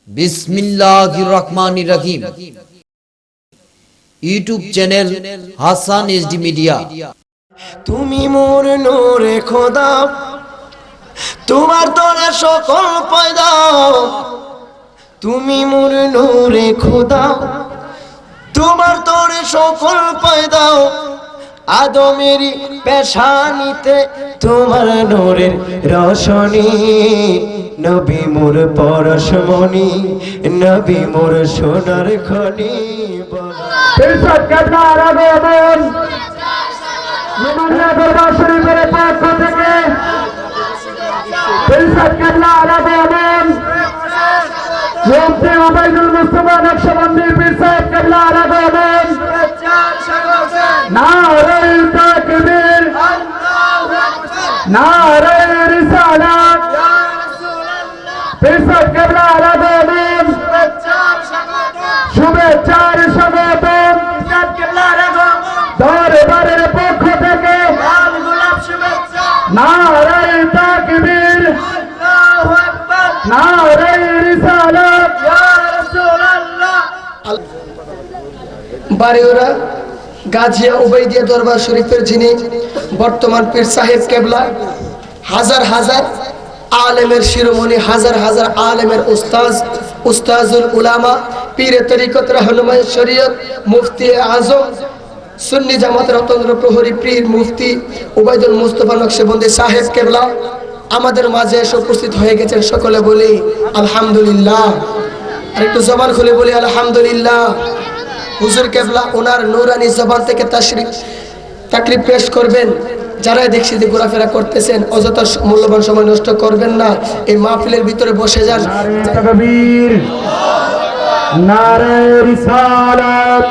बिस्मिल्लाहिर रहमानिर रहीम। YouTube channel Hasan HD media. তুমি মোর নূরে খোদা, তোমার তোরে সকল পয়দা। তুমি মোর নূরে খোদা, তোমার তোরে সকল পয়দা। আদমেরই পেশানিতে তোমার নূরের রোশনী। নবী মোর পরশমণি, নবী মোর সোনার খনি। ইরশাদ কাজনার আগমন নবুল্লাহ দরবার শরীফের পক্ষ থেকে ইরশাদ কাজনার আগমন মুফতি ওবাইদুল মুস্তাফা নকশবন্দি পীর সাহেব কাজনার আগমন। নারে তাকবীর, নারে রিসালাত, পীর সাহেব কাজনার আগমন। শুভেচ্ছার স্বাগতম দরবারের পক্ষ থেকে। নারে তাকবীর, নারে রিসালাত। বাড়িওরা গাজিয়া উবাইদিয়া দরবার শরীফের যিনি বর্তমান পীর সাহেব কেবলা, হাজার হাজার আলেমের শিরোমণি, হাজার হাজার আলেমের উস্তাজ, উস্তাজুল উলামা, পীরে তরিকত রাহনুমায়ে শরীয়ত, মুফতি আজম, সুন্নি জামাতের অতন্ত্র প্রহরী পীর মুফতি ওবাইদুল মুস্তাফা নকশবন্দি সাহেব কেবলা আমাদের মাঝে এসে উপস্থিত হয়ে গেছেন। সকলে বলি আলহামদুলিল্লাহ। আর একটু জবান খুলে বলি আলহামদুলিল্লাহ। হুজুর কেবলা ওনার নূরানি জবান থেকে তাকরিব পেশ করবেন। যারা দেখছি যে ঘোরাফেরা করতেছেন, অযথা মূল্যবান সময় নষ্ট করবেন না, এই মাহফিলের ভিতরে বসে যান। নারে তাকবীর, নারে রিসালাত,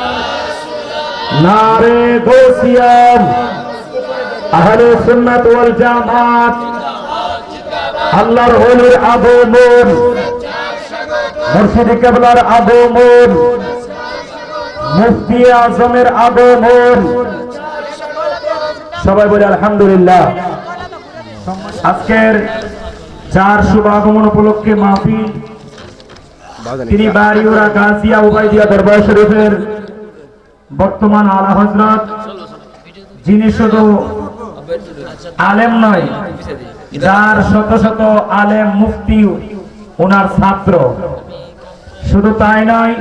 নারে গৌসিয়াত, আহলে সুন্নাত ওয়াল জামাত। আল্লাহর ওলির আগমন, মুর্শিদ কেবলার আগমন, মুফতি আজমের আগমন। সবাই বলে আলহামদুলিল্লাহ। আজকের যার শুভ আগমন উপলক্ষে মাহফিল, তিনি বাড়িওরা গাজিয়া উবাইদিয়া দরবার শরীফের বর্তমান আলা হযরত, যিনি শুধু আলেম নয়, যার শত শত আলেম মুফতি ওনার ছাত্র। শুধু তাই নয়,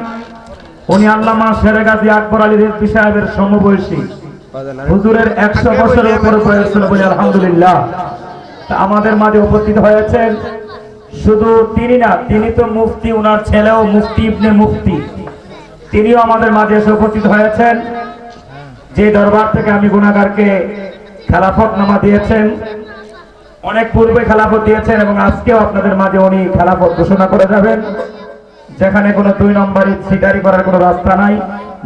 উনি আল্লামা শেরে গাজী আকবর আলী রিজভী সাহেবের সমবয়সী। হুজুরের 100 বছরের উপরে বয়স ছিল বলে আলহামদুলিল্লাহ। আমাদের মাঝে উপস্থিত হয়েছেন শুধু তিনি না, তিনি তো মুফতি, ওনার ছেলেও মুফতি ইবনে মুফতি, তিনিও আমাদের মাঝে এসে উপস্থিত হয়েছেন। যে দরবার থেকে আমি গুনাহগারকে খেলাফতনামা দিয়েছেন, অনেক পূর্বে খেলাফত দিয়েছেন এবং আজকেও আপনাদের মাঝে উনি খেলাফত ঘোষণা করে যাবেন। যেখানে কোনো 2 নম্বরই সিটারি করার কোনো রাস্তা নাই,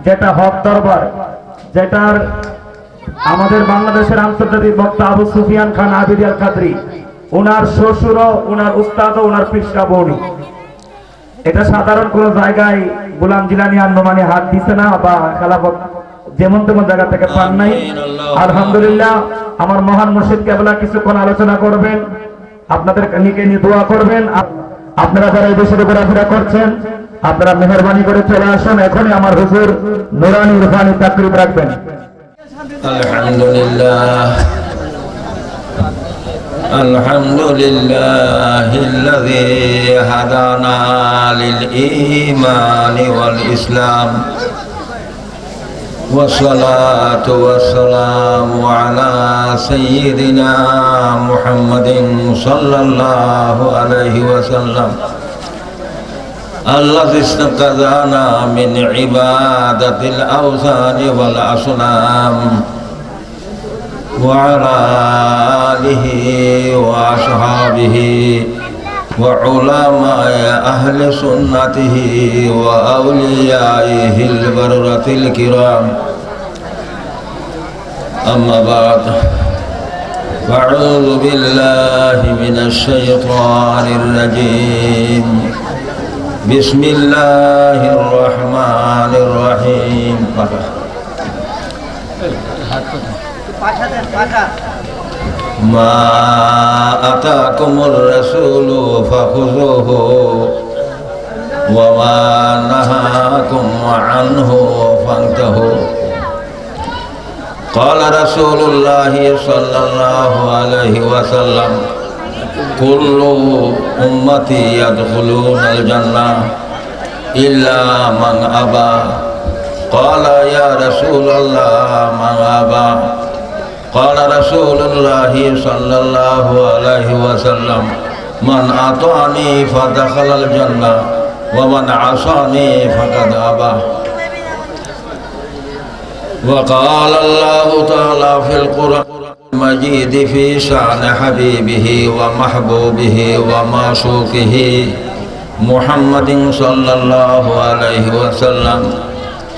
যেটা হক দরবার, যেটার আমাদের বাংলাদেশের আন্তর্জাতিক বক্তা আবু সুফিয়ান খান আবিদ আল কাদরি, ওনার শ্বশুরও, ওনার উস্তাদও, ওনার পিসা বোনই। এটা সাধারণ কোনো জায়গায় গোলাম জিলানী আর নোমানি হাত দিছে না, বা খেলাফত যেমন তেমন জায়গা থেকে পান নাই। আলহামদুলিল্লাহ। আমার মহান মুর্শিদ কেবলা কিছুক্ষণ আলোচনা করবেন, আপনাদের নিয়ে দোয়া করবেন। আপনারা যারা এই দেশে ঘোরাফেরা করছেন, আপনারা মেহরবানি করে চলে আসুন। এখনই আমার হুজুর নুরানি ইরফানি তাকরিব রাখবেন। আলহামদুলিল্লাহ, আলহামদুলিল্লাহিল্লাযী হাদানা লিল ঈমানি ওয়াল ইসলাম, والصلاة والسلام على سيدنا محمد صلى الله عليه وسلم الذي استقذانا من عبادة الأوثان والأصنام، وعلى آله وأصحابه وعلماء أهل سنته وأوليائه البررة الكرام. أما بعد، فأعوذ بالله من الشيطان الرجيم. بسم الله الرحمن الرحيم. ما أتاكم الرسول فخذوه وما نهاكم عنه فانتهوا قال رسول الله صلى الله عليه وسلم كل أمتي يدخلون الجنة إلا من أبى قال يا رسول الله من أبى قال رسول الله صلى الله عليه وسلم من أطاعني فدخل الجنة ومن عصاني فقد أبى وقال الله تعالى في القرآن المجيد في شأن حبيبه ومحبوبه ومعشوقه محمد صلى الله عليه وسلم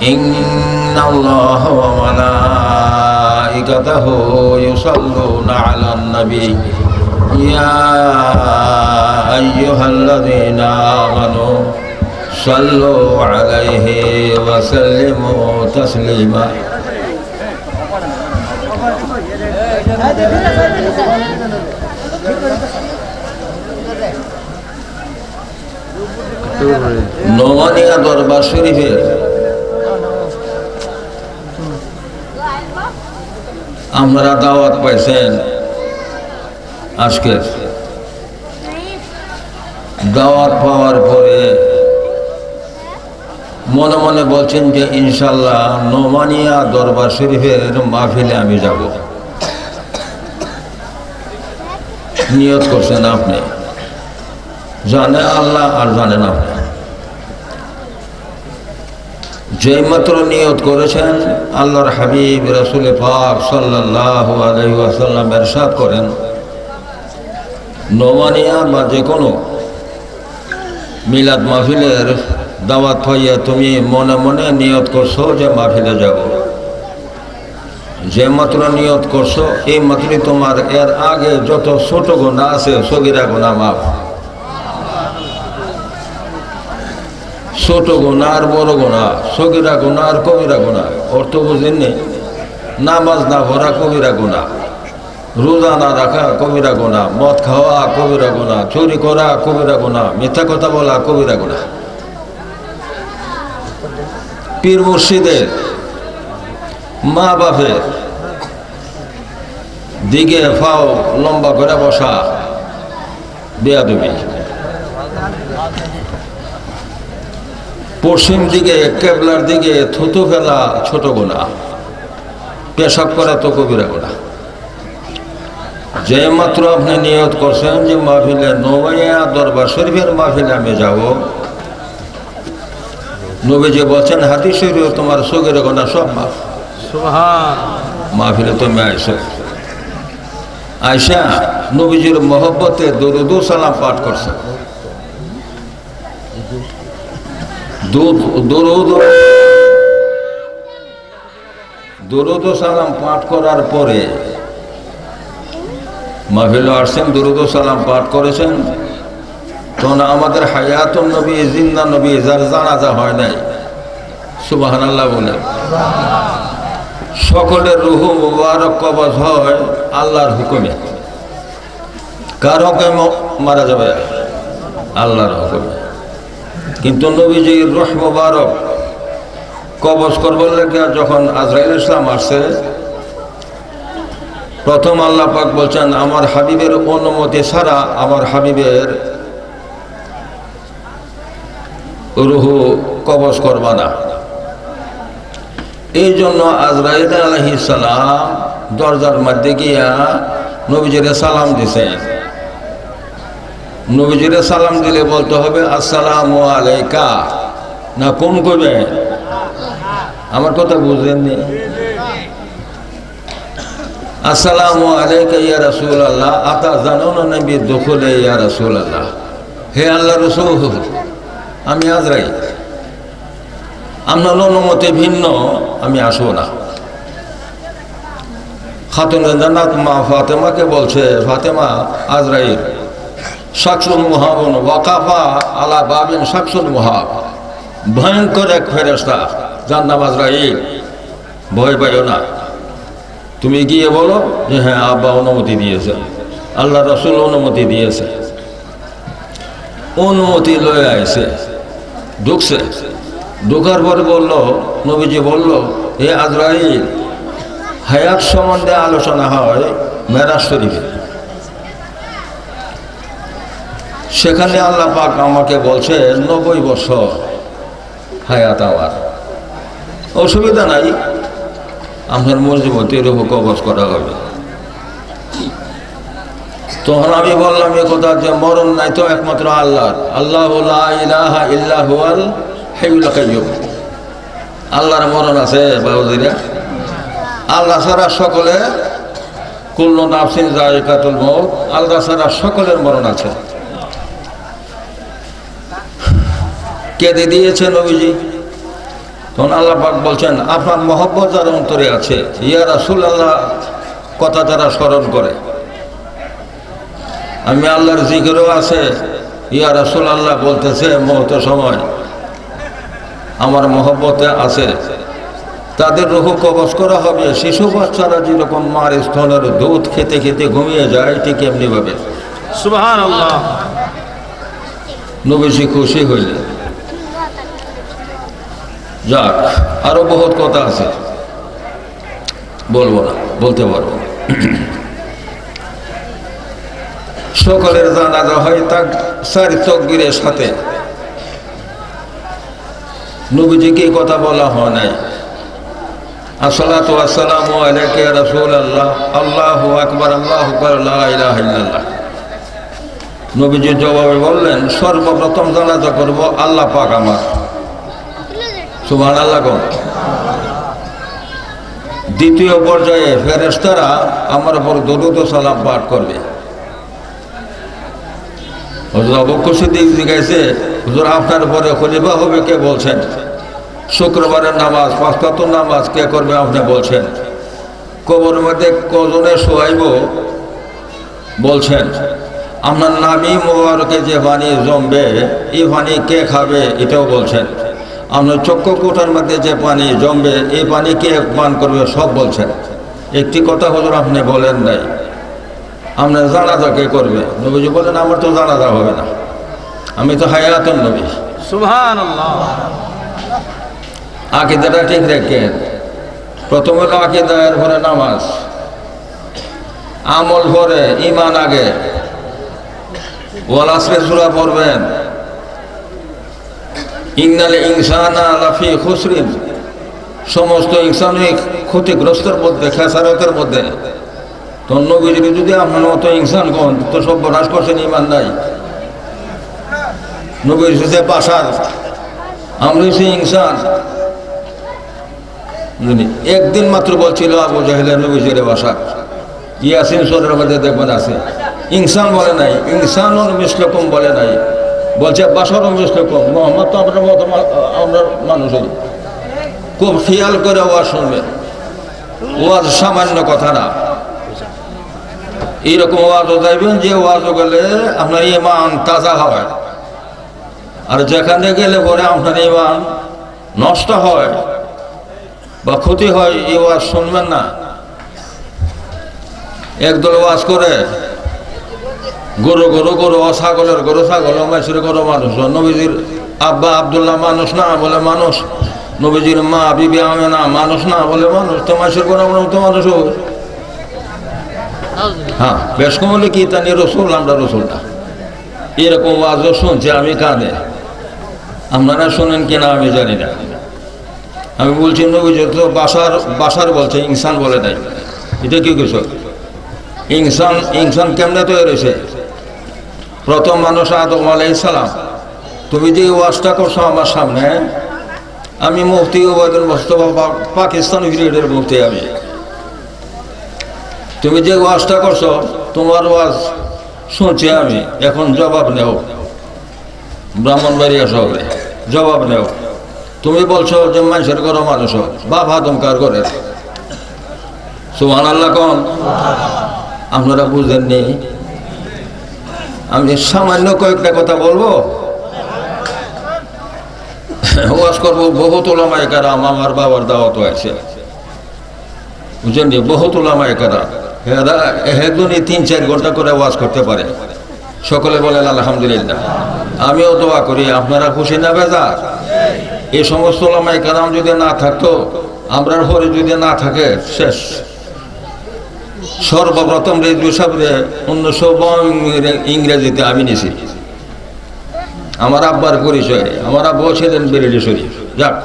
إن الله وملائكته يصلون على النبي يا أيها الذين آمنوا صلوا عليه وسلموا تسليما নোমানিয়া দরবার শরীফের আপনারা দাওয়াত পাইছেন। আজকে দাওয়াত পাওয়ার পরে মনে মনে বলছেন যে ইনশাল্লাহ নোমানিয়া দরবার শরীফের মাহফিলে আমি যাব। নিয়ত করছেন আপনি, জানে আল্লাহ আর জানেন আপনি। যেই মাত্র নিয়ত করেছেন আল্লাহর হাবিব রাসূল পাক সাল্লাল্লাহু আলাইহি ওয়াসাল্লাম ইরশাদ করেন, নোমানিয়া বা যে কোনো মিলাদ মাহফিলের দাওয়াত পাইয়া তুমি মনে মনে নিয়ত করছো যে মাহফিলে যাব। যে মাত্র নিয়ত করছো এই মাত্রই তোমার এর আগে যত ছোট গুনাহ আছে সগীরা গুনাহ মাফ। ছোট গুনাহ আর বড় গুনাহ, সগীরা গুনাহ আর কবিরা গুনাহ অর্থ বুঝেননি? নামাজ না পড়া কবিরা গুনাহ, রোজা না রাখা কবিরা গুনাহ, মদ খাওয়া কবিরা গুনাহ, চুরি করা কবিরা গুনাহ, মিথ্যা কথা বলা কবিরা গুনাহ। পীর মুর্শিদের মা বাপের দিকে ফাও লম্বা করে বসা বেয়াদবি। পশ্চিম দিকে কেবলার দিকে থুতু ফেলা ছোট গুনাহ, পেশাব করা তো কবিরা গুনাহ। যে মাত্র আপনি নিয়ত করছেন যে মাহফিলে নোমানিয়া দরবার শরীফের মাহফিলে আমি যাব, নবীজি বলছেন হাদিস শরীফ তোমার সগীরা গুনাহ সব মাফ। মাহফিলে তুমি আইসো, আয়সা নবীজির মহব্বতে দরুদ ও সালাম পাঠ করছে। দরুদ ও সালাম পাঠ করার পরে মাহফিলে আসছেন, দরুদ ও সালাম পাঠ করেছেন। তখন আমাদের হায়াতুন নবী, জিন্দা নবী যার জানাজা হয় নাই, সুবহানাল্লাহ বলে, সকলের রুহু মুবারক কবজ হয় আল্লাহর হুকুমে। কার হুকুমে মারা যাবে? আল্লাহর হুকুমে। কিন্তু নবীজির রূহ মুবারক কবজ করবার লেগে যখন আজরাইল ইসলাম আসছে, প্রথম আল্লাহ পাক বলছেন আমার হাবিবের অনুমতি ছাড়া আমার হাবিবের রুহু কবজ করবা না। এই জন্য আজরাইল আলাইহিস সালাম দরজার মধ্যে গিয়া নবীজিরে সালাম দিছেন। নবীজিরে সালাম দিলে বলতে হবে আসসালামু আলাইকা, না কোন কইবে? আমার কথা বুঝলেননি? আসসালামু আলাইকা ইয়া রাসূলুল্লাহ আতাযানুনা নবী দুখুলে ইয়া রাসূলুল্লাহ। হে আল্লাহ রাসূল, আমি আজরাইল, আপনার অনুমতি ভিন্ন আমি আসবো না। খাতুনে জান্নাত মা ফাতেমাকে বলছে, ফাতেমা আজরাইল শাকসুল মুহাবুন ওয়াকাফা আলা বাবিন শাকসুল মুহাব, ভয়ঙ্কর এক ফেরেশতা যার নাম আজরাইল, ভয় পাইও না। তুমি গিয়ে বলো যে হ্যাঁ আব্বা অনুমতি দিয়েছে, আল্লাহ রাসূল অনুমতি দিয়েছে। অনুমতি লয়ে আইছে, ঢুকছে, ঢোকার পরে বলল, নবীজি বলল, হে আজরাইল, হায়াত সম্বন্ধে আলোচনা হয় মেরাজ শরীফে। সেখানে আল্লাহ পাক আমাকে বলছে 90 বছর হায়াত আমার, অসুবিধা নাই, আপনার মর্জিমতে রূহ কবজ করা হবে। তখন আমি বললাম এ কথা যে মরণ নাই তো একমাত্র আল্লাহর, আল্লাহু লা ইলাহা ইল্লা হুয়াল হাইয়ুল কাইয়্যুম। আল্লাহর মরণ আছে বাউজিরা, আল্লাহ ছাড়া সকলে, কুল্লু নাফসিন যায়িকাতুল মউত, আল্লাহ ছাড়া সকলের মরণ আছে। কেঁদে দিয়েছে নবীজি। তখন আল্লাহ পাক বলছেন, আপনার মহব্বত যার অন্তরে আছে, ইয়া রাসূলুল্লাহ কথা যারা স্মরণ করে, আমি আল্লাহর জিকিরও আছে, ইয়া রাসূলুল্লাহ বলতেছে মওতের সময় আমার মহব্বতে আছে, তাদের রূহ কবজ করা হবে। শিশু বাচ্চারা যেরকম মার স্তনের দুধ খেতে খেতে ঘুমিয়ে যায়, ঠিক এমনি ভাবে। সুবহানাল্লাহ। নবীজি খুশি হইলেন। যাক, আরো বহুত কথা আছে, বলবো না, বলতে পারবো। সকলের জানাজা হয় তার 4 তাকবীরের সাথে। নবীজিকে এই কথা বলা হয় নাই, আসসালাতু ওয়াসসালামু আলাইকা ইয়া রাসূলুল্লাহ, আল্লাহু আকবার, আল্লাহু আকবার, লা ইলাহা ইল্লাল্লাহ। নবীজি জবাবে বললেন, সর্বপ্রথম জানাজা করব আল্লাহ পাক আমার। সুবহানাল্লাহ কোন। দ্বিতীয় পর্যায়ে ফেরেশতারা আমার উপর দরুদ ও সালাম পাঠ করবে। হুজুর আবু বকর সিদ্দিক জিজ্ঞাসা, হুজুর আপনার উপরে খলিফা হবে কে বলছেন? শুক্রবারের নামাজ, 5 ওয়াক্ত নামাজ কে করবে আপনি বলছেন? কবরের মধ্যে কজনে শোয়াইব বলছেন? আপনার নাবি মোবারকে যে পানি জমবে এই পানি কে খাবে এটাও বলছেন? আপনার চক্ষু কোঠার মধ্যে যে পানি জমবে এই পানি কে পান করবে সব বলছেন। একটি কথা হুজুর আপনি বলেন নাই, আপনার জানাজা কে করবে? নবীজি বলেন, আমার তো জানাজা হবে না, আমি তো হায়াতুন নবী। সুবহানাল্লাহ। আকীদাটা ঠিক রাখেন। প্রথম হলো আকীদা, এর পরে নামাজ, আমল পরে, ঈমান আগে। ওয়াল আসরে সূরা পড়বেন, ইন্নাল ইনসানা লাফি খুসরিন, সমস্ত ইনসানই ক্ষতিগ্রস্তের মধ্যে, খেসারতের মধ্যে। তো নবীজি যদি আপনার মতো ইনসান কোন তো সর্বনাশ করছেন, ঈমান নাই। নবীর সাথে পাশার, আমরা হচ্ছে ইনসান। একদিন মাত্র বলছিল আবু জাহেলের নবীজির বাসা, ইয়াসিন সূরার মধ্যে দেখবেন আছে, ইনসান বলে নাই, ইনসানুন মিসলুকুম বলে নাই, বলছে বাশারুন মিসলুকুম। মুহাম্মদ তো আপনার মতো, আমরা মানুষই। খুব খেয়াল করে ওয়াজ শুনবেন, ওয়াজ সামান্য কথা না। এইরকম ওয়াজও যাইবেন যে ওয়াজও গেলে আপনার ঈমান তাজা হয়, আর যেখানে গেলে পরে আপনার ঈমান নষ্ট হয় বা ক্ষতি হয়, এই ওয়াজ শুনবেন না। একদল ওয়াজ করে গরু গরু গরু, ছাগলের গরু ছাগল, মাইসের গরু মানুষ। নবীজির আব্বা আব্দুল্লাহ মানুষ না বলে মানুষ, নবীজির মা বিবি আমেনা মানুষ না বলে মানুষ, তো মাইসের গরু তো মানুষ। হ্যাঁ, বেশ কম হলে কি তা নিয়ে রসুল, আমরা রসুল না। এরকম ওয়াজও শুনছি আমি কানে, আপনারা শোনেন কিনা আমি জানি না। আমি বলছি নবীজি তো বাসার বলছে, ইনসান বলে নাই। এটা কি কিছু? ইনসান কেমনে তৈরি হয়েছে? প্রথম মানুষ আদম আলাইহিস সালাম। তুমি যে ওয়াজটা করছো আমার সামনে, আমি মুফতি ওবায়দুল মুস্তাফা, পাকিস্তান গ্রেডের মুফতি আমি। তুমি যে ওয়াজটা করছো, তোমার ওয়াজ শুনছি আমি, এখন জবাব নেও। ব্রাহ্মণবাড়িয়া শহরে জবাব নেও। তুমি বলছো যে মানুষের ঘর মানুষ, বাপ আদম কার ঘরের? সুবহানাল্লাহ কোন। আপনারা বুঝেননি, আমি সামান্য কয়েকটা কথা বলবো, ওয়াজ করবো। বহুত ওলামায়ে কেরাম আমার বাবার দাওয়াত আছে, বুঝেননি? বহুত ওলামায়ে কেরাম, একজনই 3-4 ঘন্টা করে ওয়াজ করতে পারে। সকলে বলেন আলহামদুলিল্লাহ। আমিও দোয়া করি, আপনারা খুশি না বেজার? এই সমস্ত ওলামাই কেরাম যদি না থাকতো, আমরার পরে যদি না থাকে, শেষ। সর্বপ্রথম রেজবি সাহেবরে 1952 ইংরেজিতে আমি নিছি। আমার আব্বার পরিচয়, আমার আব্বা ছিলেন বেরেলি শরীফ। যাক,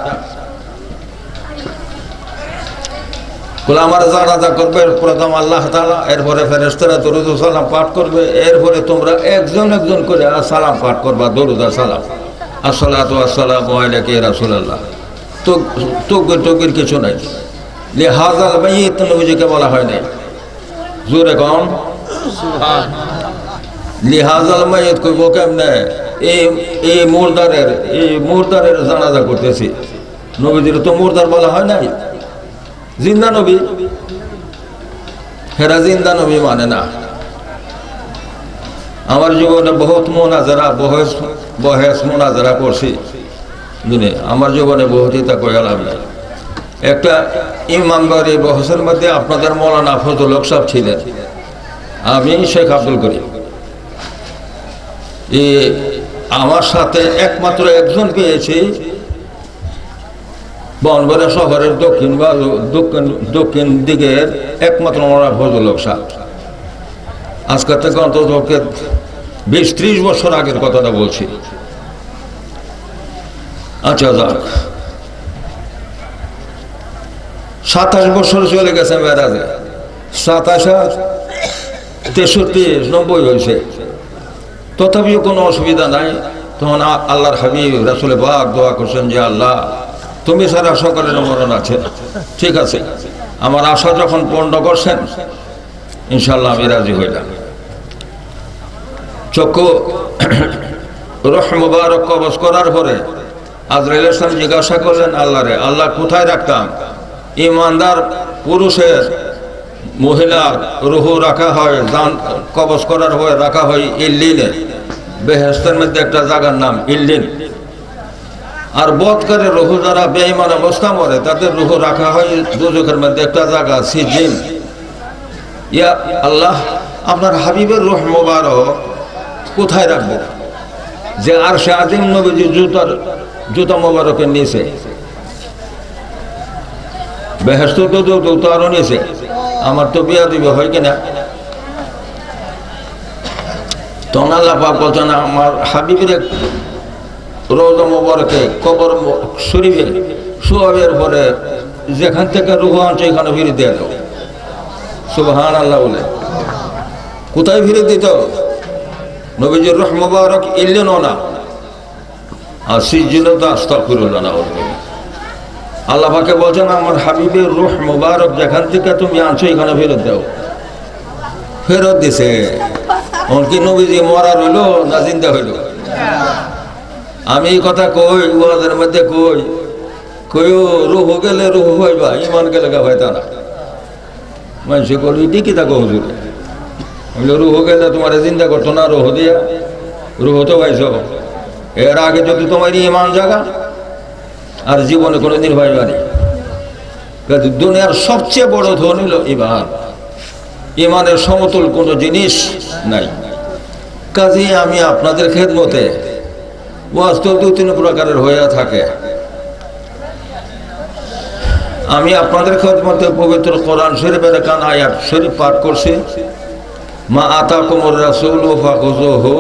বলে আমার জানাজা করবে প্রথম আল্লাহ তাআলা, এরপরে ফেরেশতারা দরুদ ও সালাম পাঠ করবে, এরপরে তোমরা একজন একজন করে সালাম পাঠ করবা, দরুদ আর সালাম, আসসালাতু ওয়াসসালামু আলাইকা ইয়া রাসূলুল্লাহ। তো তকবীর কিছু নাই। লিহাযাল মাইয়িত নবীজিকে বলা হয় নাই। জোরে কম লিহাযাল মাইয়িত কইব কেমনে? এই মুরদারের জানাজা করতেছি, নবীজির তো মুরদার বলা হয় নাই, জিন্দা নবী। হেরা জিন্দা নবী মানে না। আমার জীবনে বহুত মোনাজারা বহেস মোনাজারা করছি, আমার জীবনে বহুত ইতা কয়ালাম। একটা ইমামবাড়ি বহসের মধ্যে আপনাদের মৌলানা ফজল হক সাহেব ছিলেন, আমি শেখ আব্দুল করিম। আমার সাথে একমাত্র একজন পেয়েছি বনবরা শহরের দক্ষিণ দিকের একমাত্র মৌলানা ফজল হক সাহেব। আজকে থেকে অন্তত 20-30 বছর আগের কথাটা বলছি। আচ্ছা যাক, 27 বছর চলে গেছে মেরাজে, 27 63-90 হয়েছে, তথাপিও কোনো অসুবিধা নাই। তখন আল্লাহর হাবিব রাসূলে পাক দোয়া করছেন যে আল্লাহ তুমি সারা সকলের মরণ আছে, ঠিক আছে, আমার আশা যখন পূর্ণ করছেন ইনশাল্লাহ আমি রাজি হইলাম। চক্ষু রহ মুবারক কবজ করার পরে আজরাইল ইসলাম জিজ্ঞাসা করলেন আল্লাহরে, আল্লাহ কোথায় রাখতাম? ইমানদার পুরুষের মহিলার রুহু রাখা হয়, জান কবজ করার পরে রাখা হয় ইল্লিনে, বেহেশতের মধ্যে একটা জায়গার নাম ইল্লিন। আর বদকারের রুহু যারা বেঈমান অবস্থা মরে তাদের রুহু রাখা হয় দুজকের মধ্যে একটা জায়গা সিজিন। ইয়া আল্লাহ, আপনার হাবিবের রূহ মুবারক কোথায় রাখবো? যে আরশে আজিম নবীজি জুতা মোবারকের নিচে, বেহেশত তো আরো নিচে, আমার তো বিয়া দিবে হয় কিনা? তখন আল্লাহ পাক বলছেন আমার হাবিবের রওজা মোবারকে কবর শরীফে শুয়াবের পরে যেখান থেকে রুহু আনছে এখানে ফিরে দিয়ে দাও। সুবহানাল্লাহ বলে কোথায় ফিরে দিত? নবীজির রূহ মুবারক ইল্লেন না, আর সিজিন তো আস্তাগফিরুল্লাহ না। আল্লাহ পাকে বলছেন আমার হাবিবের রূহ মুবারক যেখান থেকে তুমি আনছো এখানে ফেরত দাও। ফেরত দিছে। কি নবীজি মরা রইল না জিন্দা হইল? আমি এই কথা কই ওয়াজের মধ্যে কইও রুহ গেলে রুহ হইবা, ইমান গেলে গা হয় তা না। মানুষে করি ঠিকই থাকো হুজুর, রুহ গেলে তোমার জিন্দা করতো না, রুহ দিয়া রুহ তো পাইছ। এর আগে যদি তোমার ইমান জাগা আর জীবনে কোনোদিন ভাইবানি। দুনিয়ার সবচেয়ে বড় ধন হইল ইমান। ইমানের সমতুল কোনো জিনিস নাই। কাজে আমি আপনাদের খেদমতে ওয়াজ তো 2-3 প্রকারের হয়ে থাকে। আমি আপনাদের খেদমতে পবিত্র কোরআন শরীফের কান আয়াত শরীফ পাঠ করছি, মা আতাকুমুর রাসূলু ফাখুযুহু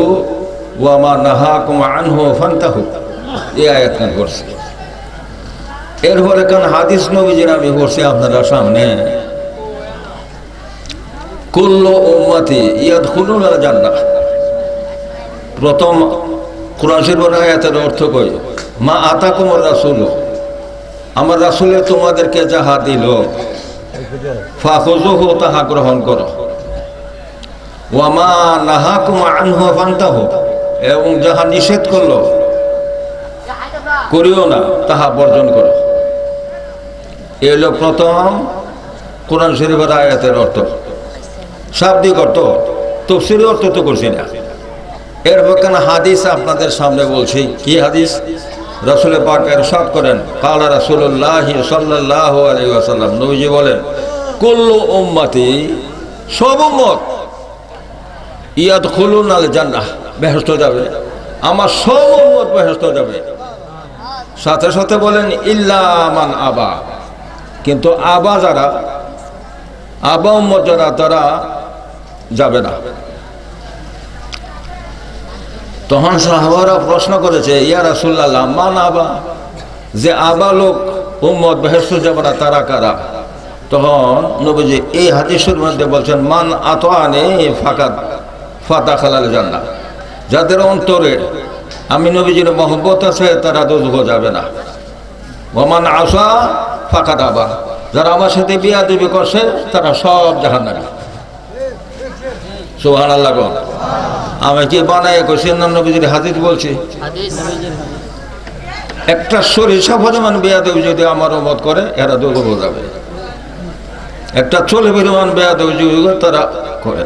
ওয়া মা নাহাকুম আনহু ফান্তাহু, এই আয়াত কান করছি। এরপরে কান হাদিস নবীজির আমি পড়ছি আপনারা সামনে, কুল্লু উম্মতি ইয়াদখুলুনাল জান্নাহ। প্রথম কোরআন শরীফের আয়াতের অর্থ কই, মা আতাকুমুর রাসূলু, আমার রাসূলে তোমাদেরকে যাহা দিল, ফাখুযুহু তাহা গ্রহণ করো, ওয়া মা নাহাকুম আনহু ফান্তাহু, এবং যাহা নিষেধ করলো করিও না তাহা বর্জন করো। এই হলো প্রথম কোরআন শরীফের আয়াতের অর্থ, শাব্দিক অর্থ, তাফসীরের অর্থ তো করছি না। এর পক্ষে হাদিস আপনাদের সামনে বলছি। কি হাদিস? রাসূল পাক ইরশাদ করেন, ক্বালা রাসূলুল্লাহ সাল্লাল্লাহু আলাইহি ওয়াসাল্লাম, নবীজি বলেন, কুল্লু উম্মতি, সব উম্মত, ইয়াদখুলুনাল জান্নাহ, বেহেশতে যাবে। আমার সব উম্মত বেহেশতে যাবে। সাথে সাথে বলেন ইল্লা মান আবা, কিন্তু আবা যারা, আবা উম্মত যারা, তারা যাবে না। তখন সাহাবারা প্রশ্ন করেছে, ইয়া রাসূলুল্লাহ মান আবা, যে আবা লোক উম্মত বেহেশতে যাবে না তারা কারা? তখন নবীজি এই হাদিসের মধ্যে বলছেন মান আতানি ফাকাদ ফাদাখালাল জান্নাহ, যাদের অন্তরে আমি নবীজির মহব্বত আছে তারা দোজখে যাবে না। ওমান আসা ফাকাদ আবা, যারা আমার সাথে বিয়াদবি করছে তারা সব জাহান্নামী। সুবহানাল্লাহ। আমি কি বানায় কইছি না নবীজির হাদিস বলছি? একটা সরিষা পরিমাণ বিয়াদবি যদি আমার উম্মত করে এরা দোজখে যাবে। একটা চলে পরিমাণ বেয়াদবি যদি তারা করে।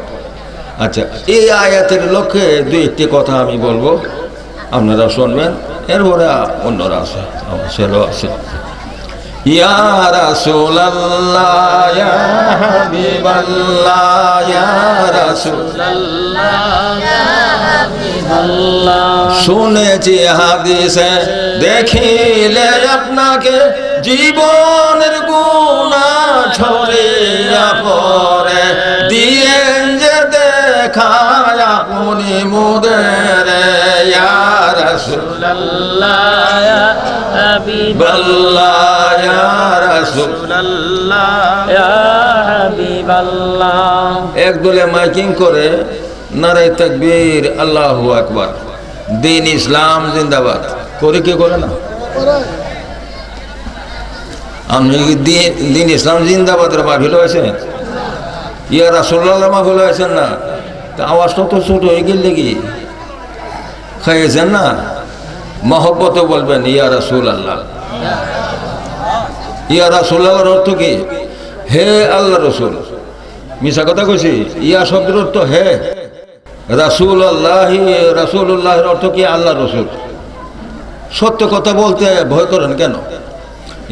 আচ্ছা, এই আয়াতের লক্ষ্যে দুই একটি কথা আমি বলবো, আপনারা শুনবেন, এরপরে অন্যরা আছে, আমার ছেলেও আছে। ইয়া রাসূলুল্লাহ ইয়া হাবিবাল্লাহ ইয়া রাসূলুল্লাহ ইয়া হাবিবাল্লাহ, শুনেছি হাদিসে দেখিলে আপনাকে জীবনের গুনাহ ঝরিয়া পড়ে, দিয়েন যে দেখায় আপনি মুদের। ইয়া রাসূলুল্লাহ ইয়া হাবিবাল্লাহ ইয়া রাসূলুল্লাহ ইয়া হাবিবাল্লাহ। একদলে মাইকিং করে নারায়ে তাকবীর আল্লাহু আকবার, দিন ইসলাম জিন্দাবাদ করে, কি করে না? আপনি দিন ইসলাম জিন্দাবাদের মাহফিল হয়েছে, ইয়া রাসূলুল্লাহ মাহফিল হয়েছেন না? তা আওয়াজটা তো ছোট হয়ে গেল কি খাইয়েছেন না? মহব্বত বলবেন ইয়া রাসূলুল্লাহ। ইয়া রাসূলুল্লাহর অর্থ কি? হে আল্লাহ রসুল। মিশা কথা কইছি? ইয়া শব্দের অর্থ হে, রাসূলুল্লাহ, রাসূলুল্লাহর অর্থ কি? আল্লাহ রসুল। সত্য কথা বলতে ভয় করেন কেন?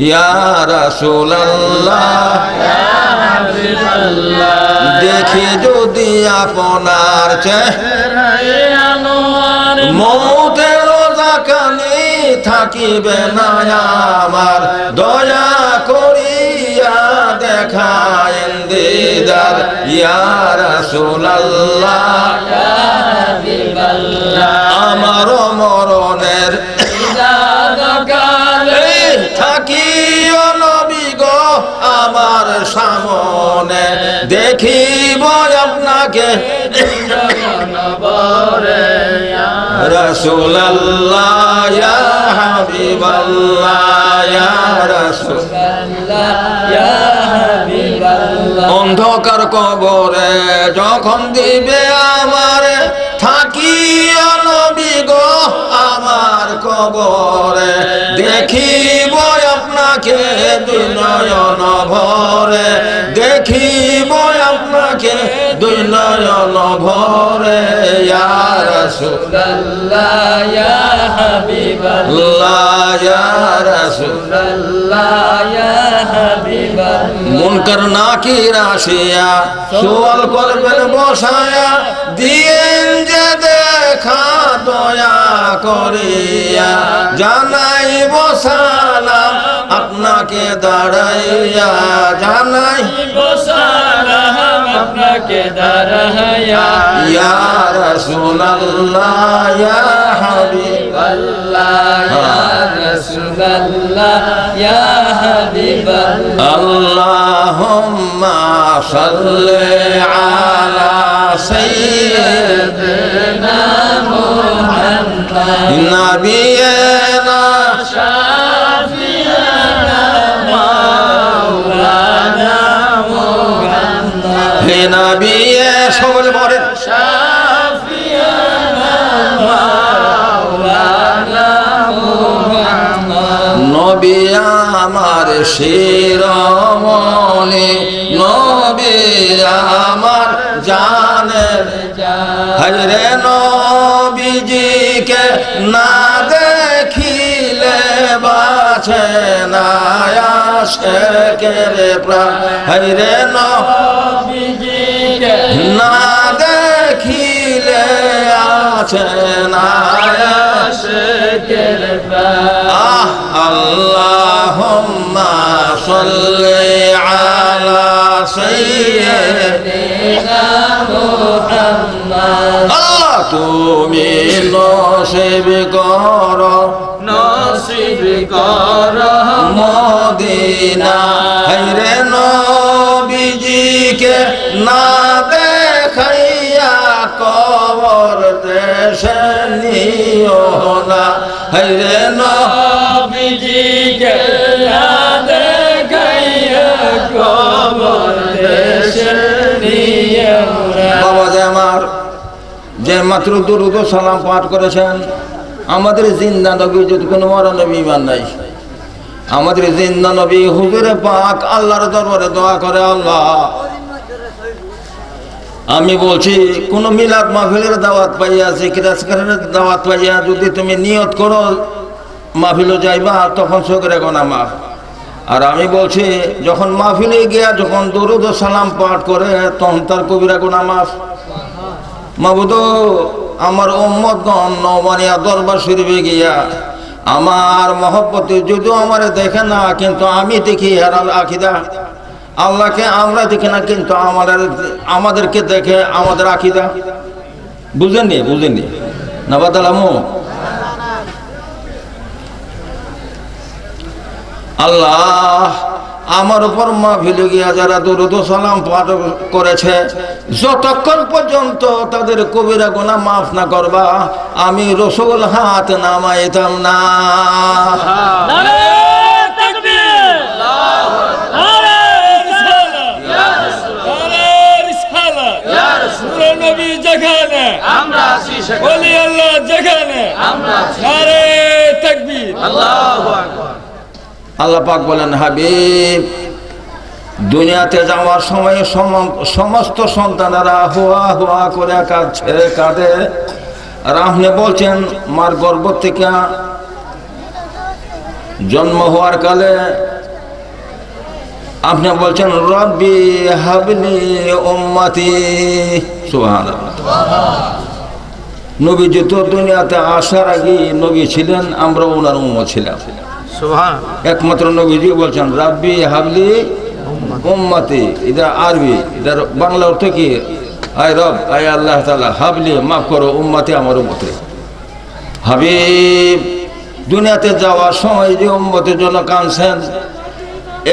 ইয়া রাসূলুল্লাহ ইয়া হাবিবাল্লাহ, দেখি যদি আপনার চেহারায় আনোয়ার, মওতের জাকানি থাকিবে না আমার, দয়া করিয়া দেখায়েন দিদার। ইয়া রাসূলুল্লাহ ইয়া হাবিবাল্লাহ, আমার মরণের থাকিও নবী গো আমার সামনে, দেখিব আপনাকে রাসূলুল্লাহ ইয়া হাবিবাল্লাহ ইয়া রাসূলুল্লাহ ইয়া হাবিবাল্লাহ। অন্ধকার কবরে যখন দিবে আমারে, থাকিও নবী গো আমার কবরে, দেখিব আপনাকে দুই নয়ন ভরে, দেখিব আপনাকে দুই নয়ন ভরে। ইয়া রাসূলুল্লাহ ইয়া হাবিবাল্লাহ ইয়া রাসূলুল্লাহ ইয়া হাবিবাল্লাহ। মুনকার নাকির আসিয়া সওয়াল করবেন বসায়া, দিয়েন যে দেখা দয়া করিয়া, জানাইব সালাম আপনাকে দাঁড়াইয়া, জানাইব সালাম আপনাকে দাঁড়াইয়া। ইয়া রাসূলুল্লাহ ইয়া হাবিবাল্লাহ ইয়া রাসূলুল্লাহ ইয়া হাবিবাল্লাহ। আল্লাহুম্মা সাল্লি আলা সাইয়্যিদিনা মুহাম্মদ নাবিয়িনা শাফিয়ানা মাওলানা মুহাম্মদ। হে নবী সকলে বলেন শাফিয়ানা মাওলানা মুহাম্মদ। নবী আমার শিরোমণি, নবী আমার জানের জান। হায়রে নবীজিকে না দেখিলে বাঁচে না আশিকের প্রাণ। হায়রে নবীজিকে না দেখিলে আছেন আয়াশেকের আহ আল্লাহুম্মা সাল্লি আলা সাইয়্যিদিনা মুহাম্মদ আল্লাহ তুমি নসিব করো নসিব কর মদিনা হায়রে নবীজিকে না দেখাইয়া কবর দেশে নিও না হায়রে নবীজিকে না দেখাইয়া কবর দেশে নিও না। বাবা যে আমার যে মাত্র দুরূদ ও সালাম পাঠ করেছেন, আমাদের জিন্দা নবী যদি কোনো মরা নবী ইমান নাই, আমাদের জিন্দা নবী হুজুরে পাক আল্লাহর দরবারে দোয়া করে, আল্লাহ আমি বলছি কোন মিলাদ মাহফিলের দাওয়াত পাইয়া জিকির আজকারের দাওয়াত পাইয়া যদি তুমি নিয়ত করো মাহফিলে যাইবা, তখন চোখের গোনা মাফ। আর আমি বলছি যখন মাহফিলে গিয়া যখন দুরূদ ও সালাম পাঠ করে তখন তার কবিরা গুনাহ মাফ। মাবুদ আমার উম্মতগণ নওমানিয়া দরবার শরীফে গিয়া আমার মহব্বতে যদিও আমার দেখে না, কিন্তু আমি দেখি হেরাল আকিদা। আল্লাহকে আমরা দেখি না, কিন্তু আমাদেরকে দেখে আমাদের আকিদা। বুঝেননি বুঝেননি না বাদালামো? আল্লাহ আমার উপর মাহফিলে গিয়া যারা দুরূদ ও সালাম পাঠ করেছে, যতক্ষণ পর্যন্ত তাদের কবিরা গুনাহ মাফ না করবা আমি রসুল হাত নামাইতাম না। নারে তাকবীর, নারে রিসালাত, নারে রিসালাত, ইয়া রাসূলুল্লাহ। নবী যেখানে আমরা আছি সেখানে, ওলি আল্লাহ যেখানে আমরা আছি, নারে তাকবীর, আল্লাহু আকবার। আল্লাহ পাক বলেন, হাবিব দুনিয়াতে যাওয়ার সময় সমস্ত সন্তানেরা হুয়া হুয়া করে কাঁদে, আর আপনি বলছেন মার গর্ভ থেকে জন্ম হওয়ার কালে আপনি বলছেন রব্বি হাবলি উম্মতি। সুবহানাল্লাহ। নবীজি তো দুনিয়াতে আসার আগে নবী ছিলেন, আমরা ওনার উম্মত ছিলাম। সুবহানাল্লাহ। একমাত্র নবীজি বলছেন রাব্বি হাবলি উম্মতি। এটা আরবি, এটার বাংলা অর্থ কি? আয় রব, আয় আল্লাহ তাআলা, হাবলি মাফ করো উম্মতি, আমার উম্মতে। হাবিব দুনিয়াতে যাওয়ার সময় যে উম্মতের জন্য কাঁদছেন,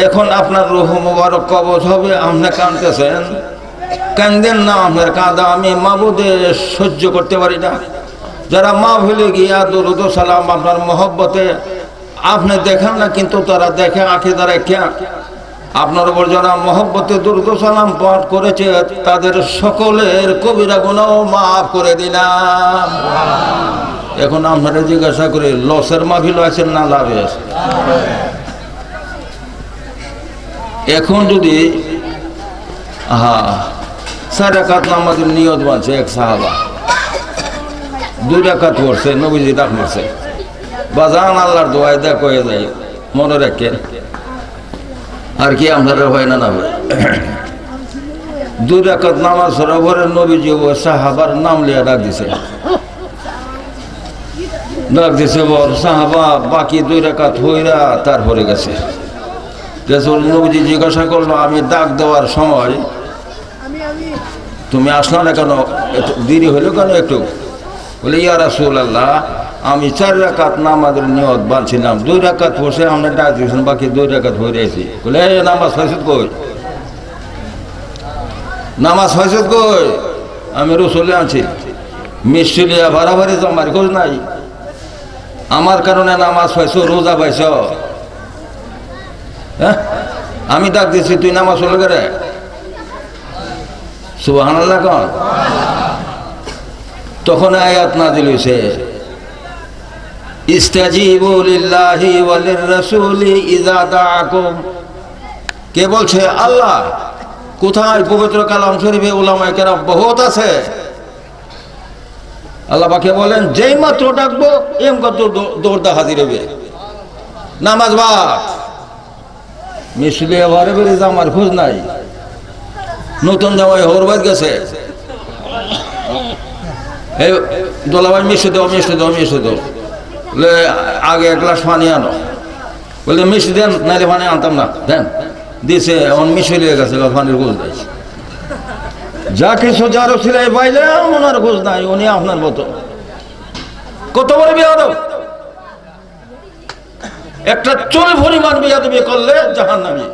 এখন আপনার রূহ মুবারক কবজ হবে, আপনি কাঁদতেছেন। কান্দেন না, আপনার কাঁদা আমি মাবুদে সহ্য করতে পারি না। যারা মাহফিলে গিয়া দুরূদ ও সালাম আপনার মহব্বতে আপনি দেখেন না, কিন্তু তারা দেখে আকিদারে কে আপনার উপর যারা মহব্বতে দুরূদ ও সালাম পাঠ করেছে তাদের সকলের কবিরা গুনাহ মাফ করে দিলাম। এখন আপনারা জিজ্ঞাসা করে লসের মাহফিল আছেন না লাভে আছে? এখন যদি 4 রাকাত নামাজের নিয়ত বানছে, এক সাহাবা 2 রাকাত পড়ছে, নবীজি ডাক মারছে, বাজান আল্লাহর দোয়ায় দেখ হয়ে যায়, মনে রাখেন। আর কি আপনারা হয় না? 2 রাকাত নামাজ সরোবরের নবীজি ও সাহাবার নাম লিয়া ডাক দিছে বল সাহাবা বাকি 2 রাকাত হইরা তারপরে গেছে। নবীজি জিজ্ঞাসা করলো, আমি ডাক দেওয়ার সময় তুমি আসলো না কেন, দেরি হইলো কেন একটু? বলে ইয়া রাসূলুল্লাহ আমি 4 রাকাত নামাজের নিয়ত বানছিলাম, 2 রাকাত পড়ছে, আমরা ডাক দিয়েছেন, বাকি 2 রাকাত হয়ে রয়েছি। বলে নামাজ হয়েছে কই? নামাজ হয়েছে কই? আমি রসুলে আছি, মিষ্টিলিয়া বাড়াবাড়ি জমার খোঁজ নাই। আমার কারণে নামাজ পাইছো, রোজা পাইছ, হ্যাঁ? আমি ডাক দিয়েছি, তুই নামাজ হলো করে? সুবহানাল্লাহ কোন? তখন আয়াত নাযিল হইছে, ইস্তাজিবু লিল্লাহি ওয়া লিররাসূলি ইযা দাআকুম। কে বলছে? আল্লাহ। কোথায়? পবিত্র কালাম শরীফে উলামায়ে কেরাম বহুত আছে। আল্লাহ পাকে বলেন যেই মাত্র ডাকবো এম কত দৌড়দা হাজির হবে। নামাজ বাদ, মিশলে বারে বেড়ে জামার খোঁজ নাই, নতুন জামাই হরবাদ গেছে, এই দোলাভাই মিশে দাও মিশে দাও মিশে দাও, বলে আগে এক গ্লাস পানি আনো, বলে মিশে দেন নাইলে পানি আনতাম না, দেন দিছে, এমন মিশে লেগে গেছে, পানির গোজ নাই। যা কিছু যারও ছিল পাইলে ওনার গোজ নাই, উনি আপনার মতো। কত বড় বিয়াদব! একটা চুল পরিমাণ বিয়াদবি করলে জাহান্নামী।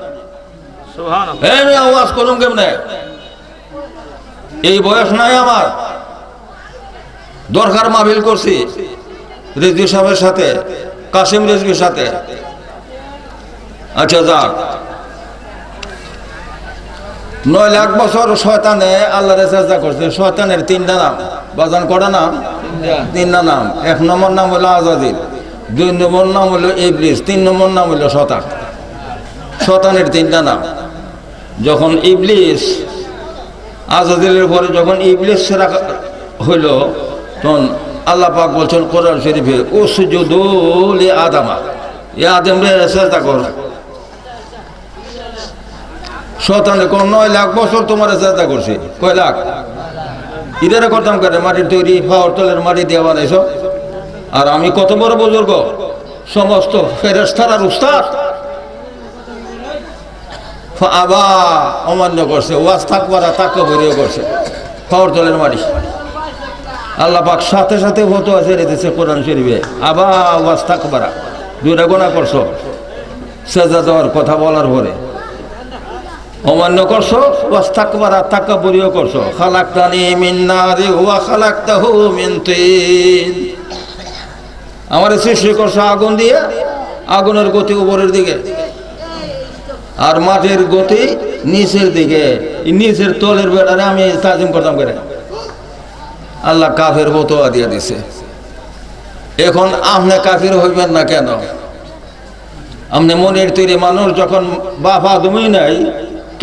এই আমি আওয়াজ করুন কেমনে? এই বয়স নাই আমার, দরকার মাহফিল করছি রেজভি সাহেবের সাথে, কাসিম রেজভির সাথে। আচ্ছা যাক, 9 লাখ বছর শয়তানে আল্লাহরে চেষ্টা করছে। শয়তানের 3টা নাম, বাজান কটা নাম? 3টা নাম। 1 নম্বর নাম হলো আজাজিল, 2 নম্বর নাম হলো ইবলিস, 3 নম্বর নাম হলো শয়তান। শয়তানের 3টা নাম। যখন ইবলিস, আজাজিলের পরে যখন ইবলিস হইল, তখন আল্লাহ পাক বলছেন কোরআন শরীফে, উসজুদু লি আদামা, এ আদমরে চেষ্টা কর। শয়তানে কোন 9 লাখ বছর তোমার চেষ্টা করছে। কয় লাখ? ইদারে করতাম করে মাটির তৈরি, পাওয়ার তলের মাটি দিয়ে বানাইছ। আর আমি কত বড় বুজুর্গ, সমস্ত ফেরেশতার উস্তাদ, আবা অমান্য করছে, ওয়াজ থাকবারা তাকবীরও করছে, পাওয়ার তলের মাটি। আল্লাহ পাক সাথে সাথে ফতোয়া ছেড়ে দিয়েছে কোরআন শরীফে, আবা ওয়াজ থাকবারা, 2টা গুনাহ করছো সেজদা দেওয়ার কথা বলার পরে, অমান্য করছো, ওয়াস্তাকবারা তাকাব্বুরিও করছো। খালাকতানি মিন নারি ওয়া খালাকতাহু মিন তিন, আমারে সৃষ্টি করছো আগুন দিয়ে, আগুনের গতি উপরের দিকে আর মাটির গতি নিচের দিকে, নিচের তলের বেড়ারে আমি তাজিম করতাম করে। আল্লাহ কাফের ফতোয়া দিয়ে দিছে। এখন আপনি কাফের হইবেন না কেন? আপনি মনের তৈরি মানুষ, যখন বাপ আদমই নাই,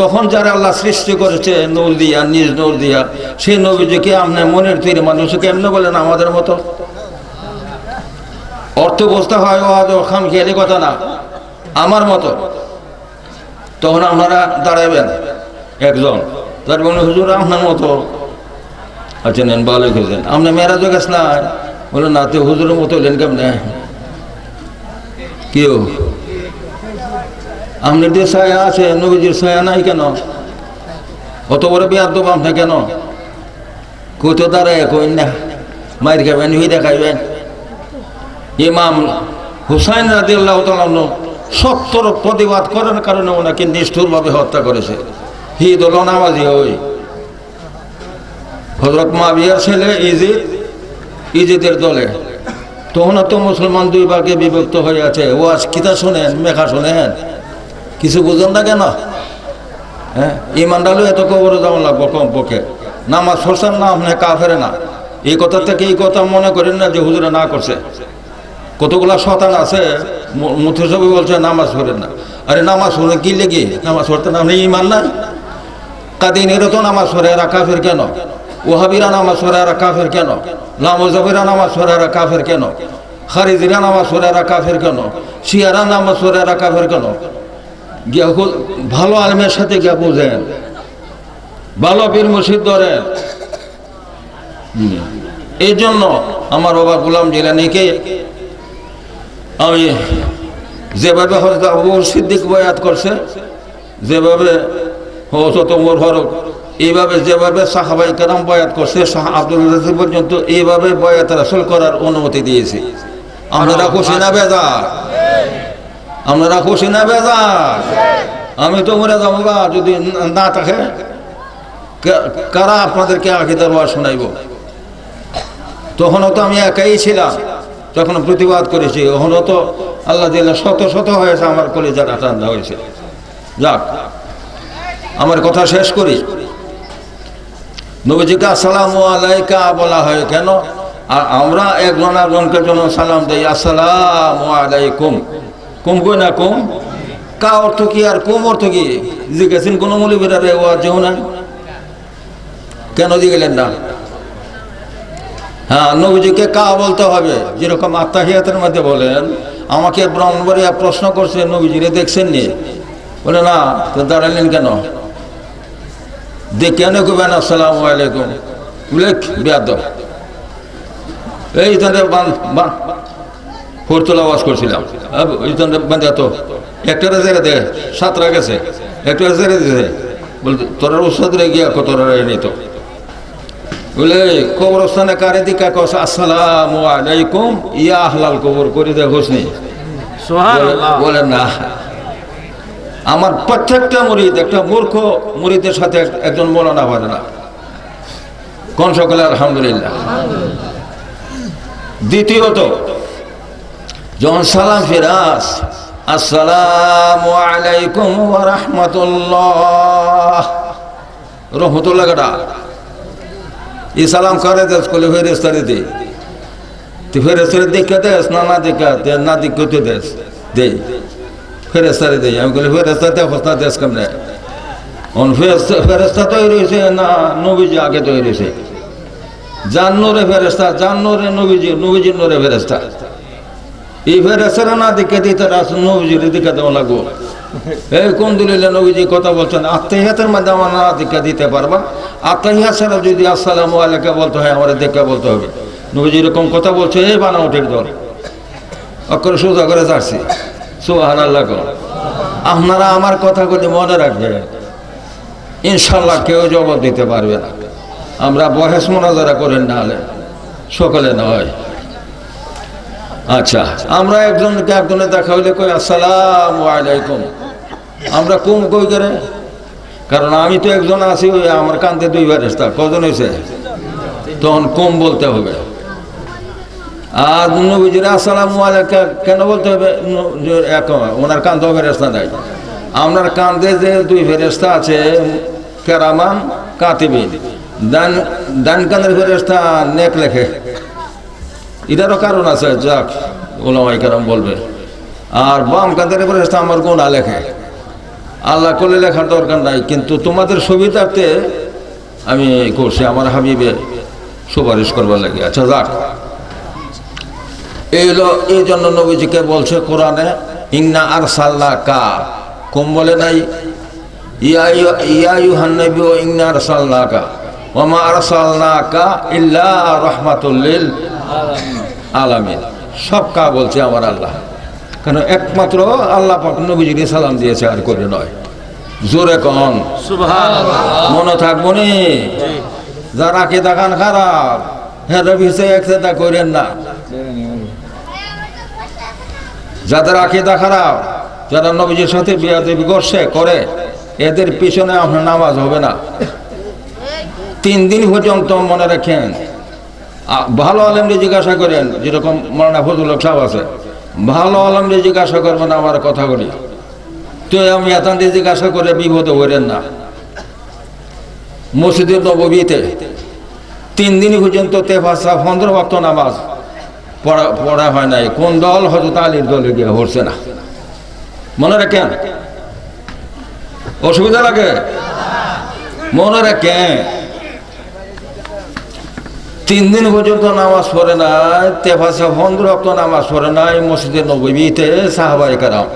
তখন যারা আল্লাহ সৃষ্টি করেছে নূর দিয়া, নিজ নূর দিয়া, সেই নবীজিকে আপনি মনের তৈরি মানুষ কেমনে বলেন আমাদের মতো? অর্থ বসতে হয় ও খামখেয়ালি কথা না, আমার মতো। তখন আপনারা দাঁড়াবেন একজন, তার মানে হুজুর আপনার মতো। আচ্ছা নেন, ভালো খেয়েছেন, আপনি মেরাজও গেছ না? বলে না, তো হুজুরের মতো হলেন কেমনে? কেউ আপনার যে ছায়া আছে, নবীজির ছায়া নাই কেন? অত বড় বিয়াদব আপনি কেন? কই তো দাঁড়ায় কই না, মায়ের খাবেন, হিদা খাইবেন। ইমাম হুসাইন রাদিয়াল্লাহু তাআলা 70 প্রতিবাদ করার কারণে ওনাকে নিষ্ঠুরভাবে হত্যা করেছে। হিদ হলো নামাজি ওই হযরত মুআবিয়ার ছেলে ইজিদের দলে। তখন তো মুসলমান 2 ভাগে বিভক্ত হয়ে আছে। ওয়াজ কিতা শোনেন, মেখা শোনেন, কিছু বুঝেন না কেন? হ্যাঁ, ইমানদারও এত কবরে যাওয়া লাগবো কমপক্ষে। নামাজ পড়ছেন না আপনি কাফের না, এই কথা থেকে এই কথা মনে করেন না যে হুজুরে না করছে। কতগুলা শয়তান আছে মুথসবি বলছে নামাজ পড়েন না। আরে নামাজ পড়ে কি লেগে? নামাজ পড়তে না, আপনি ইমান নাই? কাদিনেরও তো নামাজ পড়ে, এরা কাফের কেন? ওহাবিরা নামাজ পড়ে, এরা কাফের কেন? লামজাবিরা নামাজ পড়ে, এরা কাফের কেন? খারিজিরা নামাজ পড়ে, এরা কাফের কেন? শিয়ারা নামাজ পড়ে, এরা কাফের কেন? গিয়া ভালো আলমের সাথে গিয়া বুঝেন, ভালো পীর মুর্শিদ ধরেন। এই জন্য আমার বাবা গোলাম জিলানীকে আমি যেভাবে হযরত আবু সিদ্দিক বয়াত করছে, যেভাবে হযরত ওমর ফারুক, এইভাবে যেভাবে সাহাবায়ে কেরাম বয়াত করছে, শাহ আব্দুল রাজ্জাক পর্যন্ত এইভাবে বয়াত রাসূল করার অনুমতি দিয়েছে। আপনারা খুশি না বেজার? আপনারা খুশি না বেজার? আমি তো মরে যাবো গা যদি না থাকে। কারা আপনাদেরকে আকীদার ওয়াজ শোনাইব? তখনও তো আমি একাই ছিলাম, যখন প্রতিবাদ করেছি। ওখানেও তো আল্লাহ দিলে শত শত হয়েছে, আমার কলিজাটা ঠান্ডা হয়েছে। যাক, আমার কথা শেষ করি। নবীজিকে আসসালামু আলাইকা বলা হয় কেন? আর আমরা একজন একজনকে জন্য সালাম দেই, আসসালামু আলাইকুম। কুম কই না কুম? কা অর্থ কি আর কুম অর্থ কি জিজ্ঞেসেন কোন মৌলবীরা? ওয়াজ যেও না, কেন দিলেন না? হ্যাঁ, নবীজিকে কা বলতে হবে, যেরকম আত্তাহিয়াতের মধ্যে বলেন। আমাকে ব্রাহ্মণবাড়িয়া প্রশ্ন করছে, নবীজিরে দেখছেন নি? বলে না, তো দাঁড়ালেন কেন? কেন কবেন আসসালামু আলাইকুম? বলে বেয়াদব, এই তাহলে ফোরতলা আওয়াজ করছিলাম এই তাহলে বান্ধা তো একটা জেরে দে 7টা গেছে একটা জেরে দিছে বলতে তোরা ওস্তাদরে গিয়া তোরা নিত বলে কবরস্থানে কারে দিকা কস আসসালামু আলাইকুম ইয়া আহলাল কবর করে দে হোসনি বলে না আমার প্রত্যেকটা মুরিদ একটা মূর্খ মুরিদের সাথে একজন মৌলানা পারে না কোন সকলে আলহামদুলিল্লাহ। দ্বিতীয়ত যখন সালাম ফিরাস আসসালামু আলাইকুম ওয়া রাহমাতুল্লাহ রহমতুল্লাহ কাটা এই সালাম করে দেশ করলে ফেরেস্তারে দে তুই ফেরেস্তারে দেখে দেস না দেখে না দেখতে দেস দে ফেরেস্তারে দে আমি বলি ফেরেস্তা দেখোস না দেশ কেমনে ফেরেস্তা তৈরি হয়েছে না নবীজি আগে তৈরি হয়েছে জান্নরে ফেরেস্তা জান্নরে নবীজি নবীজির নরে ফেরেস্তা এই ফেরেস্তারা না দেখে দিতে নবীজির দিকে দেওয়া লাগবো এই কোন দলিলে নবীজি কথা বলছেন আত্মাহিয়াতের মাধ্যমে আমার না দিকে দিতে পারবা আত্মাহিয়াত ছাড়া যদি আসসালামু আলাইকা বলতে হয় আমার দেখে বলতে হবে নবীজি এরকম কথা বলছে এই বানাউটের দল অক্ষরে সোজা করে যাচ্ছি সুবহানাল্লাহ। আপনারা আমার কথাগুলি মনে রাখবেন ইনশাল্লাহ কেউ জবাব দিতে পারবে না। আমরা বহেস মোনাজারা করেন না হলে সকলে নয়। আচ্ছা আমরা একজনকে একজনে দেখা হইলে কই আসসালামু আলাইকুম আমরা কুম কই করে কারণ আমি তো একজন আছি ওই আমার কান্দে 2 ফেরেশতা কজন হয়েছে তখন কুম বলতে হবে। আর নবীজির আসসালামু আলাইকা কেন বলতে হবে ওনার কান্দে ফেরেশতা নাই আপনার কান্দে যে 2 ফেরেশতা আছে কেরামান কাতিবিন ডান কান্দের ফেরেশতা নেক লেখে এটারও কারণ আছে যাক ওলামায়ে কেরাম বলবে আর বাম কান্দের ফেরেশতা আমার গুনাহ লেখে আল্লাহ কোলে লেখার দরকার নাই কিন্তু তোমাদের সুবিধার্থে আমি করছি আমার হাবিবে সুপারিশ করবার লাগে। আচ্ছা যাক এই জন্য নবীজিকে বলছে কোরআনে ইন্না আরসালনাকা কম বলে নাই ইয়া আইয়ুহান নবী ইন্না আরসালনাকা ওয়া মা আরসালনাকা ইল্লা রাহমাতুল লিল আলামিন সব কা বলছে আমার আল্লাহ কেন একমাত্র আল্লাহ পাক নবীজিকে সালাম দিয়েছে আর করে নয়। জোরে কোন সুবহানাল্লাহ মনে থাকবো নি যারা কে দেখান খারাপ হ্যাঁ রবিসে একসাথে করেন না যাদের আকিদা খারাপ যারা নবীজির সাথে বিয়াদবি করছে করে এদের পিছনে আপনার নামাজ হবে না 3 দিন পর্যন্ত মনে রাখেন। ভালো আলেমরে জিজ্ঞাসা করেন যেরকম মাওলানা ফজলুল হক সাহেব আছে ভালো আলেমরে জিজ্ঞাসা করবেন আমার কথাগুলি তো আমি এত জিজ্ঞাসা করে বিপদে হইলেন না। মসজিদের নববীতে 3 দিন পর্যন্ত 15 ওয়াক্ত নামাজ পড়া হয় নাই কোন দল হযরত আলীর দলে গিয়ে হচ্ছে না মনে রাখেন অসুবিধা লাগে মনে রাখেন 3 দিন পর্যন্ত নামাজ পড়ে নাই 15 ওয়াক্ত নামাজ পড়ে নাই মসজিদের নববীতে সাহাবায়ে কেরাম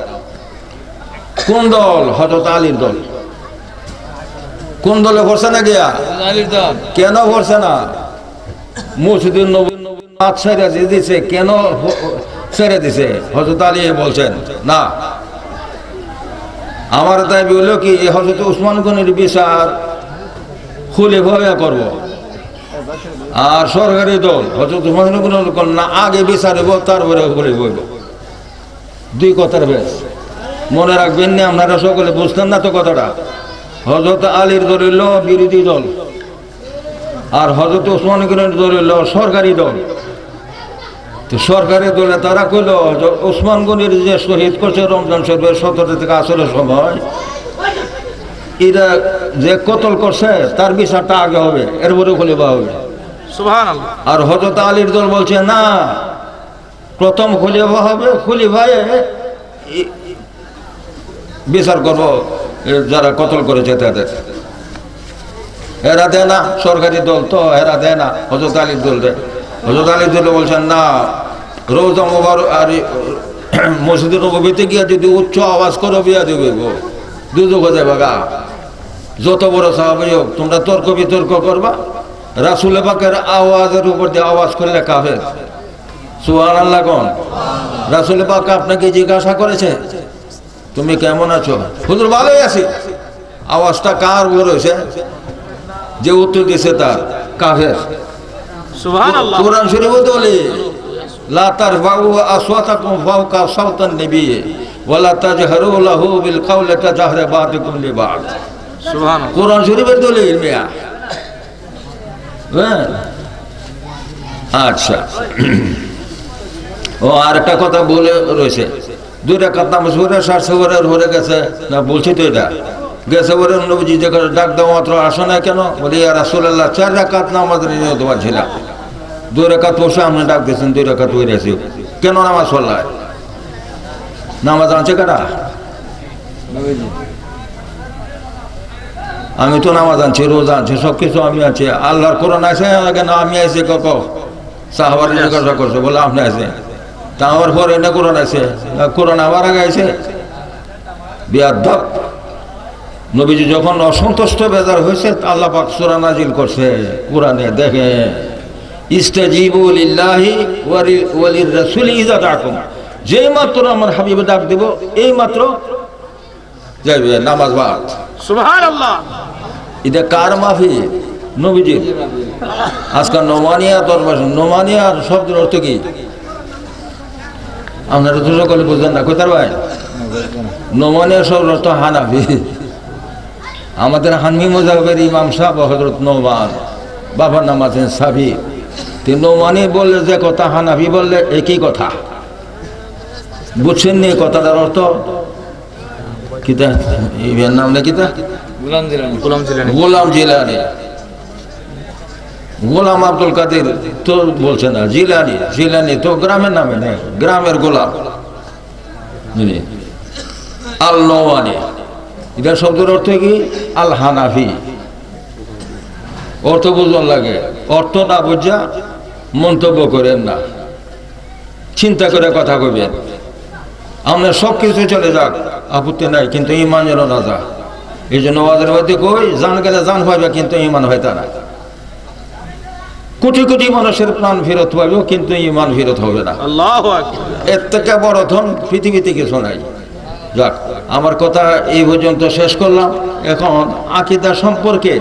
কোন দল হযরত আলীর দল কোন দলে পড়ছে না গিয়া আলীর দল কেন পড়ছে না মসজিদের নবী ছেড়ে দিছে কেন ছেড়ে দিছে হযরত আলী বলছেন না আমার তাই বললো কি হযরত উসমান গনির বিচার খলিফা করব আর সরকারি দল হযরত উসমান গনি না আগে বিচার হইব তারপরে খলিফা হইব 2 কথার বেশ মনে রাখবেন না আপনারা সকলে বুঝতেন না তো কথাটা হযরত আলীর দল হইল বিরোধী দল আর হযরত উসমান গনির দল হইল সরকারি দল। তো সরকারি দলে তারা কইল ওসমান গনির যে শহীদ করছে রমজান শরীফের 17 থেকে আসরের সময় এরা যে কতল করছে তার বিচারটা আগে হবে এরপরে খলিফা হবে সুবহানাল্লাহ। আর হযরত আলীর দল বলছে না প্রথম খলিফা হবে খলিফায় বিচার করবো যারা কতল করেছে তাদের এরা দেয় না সরকারি দল তো এরা দেয় না হযরত আলীর দল দেয় হযরত আলীর দল বলছেন না রওজা মুবারক আর মসজিদের নববীতে গিয়ে যদি উচ্চ আওয়াজ করো বিয়া দেবে গো দুদক হয়ে যাবে গা যত বড় সাহাবী হোক তোমরা তর্ক বিতর্ক করবা রাসূল পাকের আওয়াজের উপর দিয়ে আওয়াজ করলে কাফের সুবহানাল্লাহ কোন? রাসূল পাক আপনাকে জিজ্ঞাসা করেছে তুমি কেমন আছো? হুজুর ভালোই আছি। আওয়াজটা কার বড় হয়েছে? যে উত্তর দিয়েছে তার কাফের। সুবহানাল্লাহ। কোরআন শরীফে বলে লা তারফাউ আসওয়াতাকুম ফাওকা সাওতান নবী ওয়ালা তাজহারু লাহু বিল কাওলি কাজাহরি বা'দিকুম লিবা'দ। সুবহানাল্লাহ। কোরআন শরীফের দলিল মিয়া। হ্যাঁ আচ্ছা। ও আর একটা কথা বলে রয়েছে, 2 রাকাত নামাজ পড়ে 60 ওয়ারের হয়ে গেছে না, বলছি তো এটা গেছে বলে নবীজি যে ডাক দেওয়া মাত্র আসো না কেন? বলি ইয়া রাসূলুল্লাহ 4 রাকাত নামাজের নিয়ত ছিলাম, 2 রাকাত বসে আপনি ডাক দিয়েছেন, 2 রাকাত হয়ে গেছে, কেন নামাজ পড়লায়? নামাজ আনছে কারা? আমি তো নামাজ আনছি, রোজা আনছি, সব কিছু আমি আছি। আল্লাহর কোরআন আছে কেন? আমি আছি কক সাহাবারে জিজ্ঞাসা করছে, বলে আপনি আছে, তা আমার পরে না কোরআন আছে, কোরআন আমার আগে আছে। বিয়াদব। নবীজি যখন অসন্তুষ্ট বেজার হয়েছে আল্লাহ পাক সূরা নাজিল করছে কোরআনে, দেখে ইস্তাজিবু লিল্লাহি ওয়া লির-রাসূলি ইযা দাআকুম, যেই মাত্র আমার হাবিবে ডাক দেব এই মাত্র যাইবে নামাজ বাদ। সুবহানাল্লাহ। এটা কার মাফি? নবীজির। আজকাল নোমানিয়া দরবার, নোমানিয়ার শব্দের অর্থ কি আপনারা তো সকলে বুঝলেন না, কোথার ভাই? নোমানিয়া শব্দের অর্থ হানাফি। আমাদের হানফি মাযহাবের ইমাম সাহেব হযরত নোমান, বাবার নাম আছেন সাবি। নোমানি বললে যে কথা, হানাফি বললে একই কথা। বুঝছেন নি কথাটার অর্থ? কিতা এর নাম না কিতা? গোলাম জিলানী। গোলাম জিলানী। গোলাম আব্দুল কাদের তো বলছে না, জিলানী। জিলানী তো গ্রামের নামে নেই, গ্রামের গোলাম। আল নোমানি, এটা শব্দের অর্থ কি? আল হানাফি। অর্থ বুঝন লাগে, অর্থ না বুঝা মন্তব্য করেন না, চিন্তা করে কথা কইবেন। আমরা সব কিছু চলে যাক, আপত্তি নাই, কিন্তু ইমান যেন না যা। এই জন্য ওয়াজের মধ্যে কই, জান গেলে জান পাইবে কিন্তু ইমান হয়তো না। কোটি কোটি মানুষের প্রাণ ফেরত পাইবে কিন্তু ইমান ফেরত হবে না। আল্লাহু আকবার। এর থেকে বড় ধন পৃথিবীতে কিছু নাই। যাক, আমার কথা এই পর্যন্ত শেষ করলাম। এখন আকীদা সম্পর্কে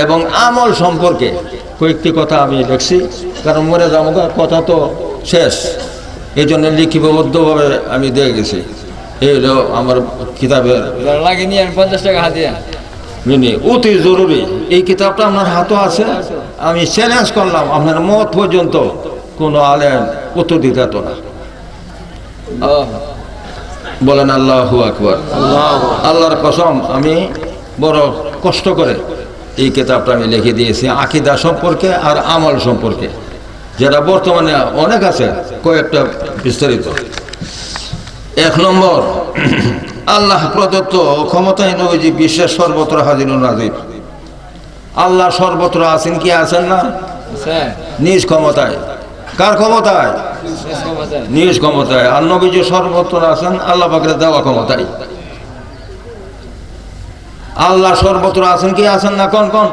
এবং আমল সম্পর্কে কয়েকটি কথা আমি লিখছি, কারণ মরে যাবো, কথা তো শেষ। এই জন্য লিখিবদ্ধভাবে আমি দিয়ে গেছি। এই হলো আমার কিতাবের অতি জরুরি। এই কিতাবটা আপনার হাতও আছে। আমি চ্যালেঞ্জ করলাম, আপনার মত পর্যন্ত কোনো আলেম উত্তর দিতে হতো না। বলেন আল্লাহু আকবার। আল্লাহর কসম, আমি বড় কষ্ট করে এই কিতাবটা আমি লিখে দিয়েছি আকীদা সম্পর্কে আর আমল সম্পর্কে, যেটা বর্তমানে অনেক আছে, কয়েকটা বিস্তারিত। 1 নম্বর, আল্লাহ প্রদত্ত ক্ষমতায় নবীজি বিশ্বের সর্বত্র হাজির নাজির। আল্লাহ সর্বত্র আছেন কি আছেন না? নিজ ক্ষমতায়। কার ক্ষমতায়? নিজ ক্ষমতায়। আর নবীজি সর্বত্র আছেন আল্লাহ পাকের দেওয়া ক্ষমতায়। আল্লাহ সর্বত্র আছেন কি আছেন না? কোন কোন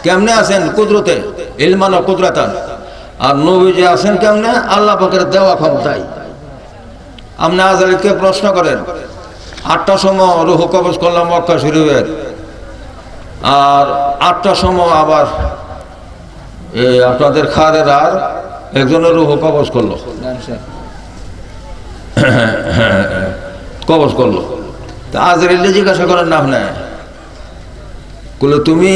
কেমনে আছেন? কুদরতে, ইলমান ও কুদরাতান। আর নবীজি আছেন কেমনে? আল্লাহ পাকের দেওয়া ক্ষমতায়। আপনি আজরাইলকে প্রশ্ন করেন, 8টার সময় রূহ কবজ করলাম মক্কা শরীফের, আর 8টার সময় আবার আপনাদের খারের আর একজনের রূহ কবজ করলো, কবজ করলো। তা আজরাইলকে জিজ্ঞাসা করেন না আপনি, বলে তুমি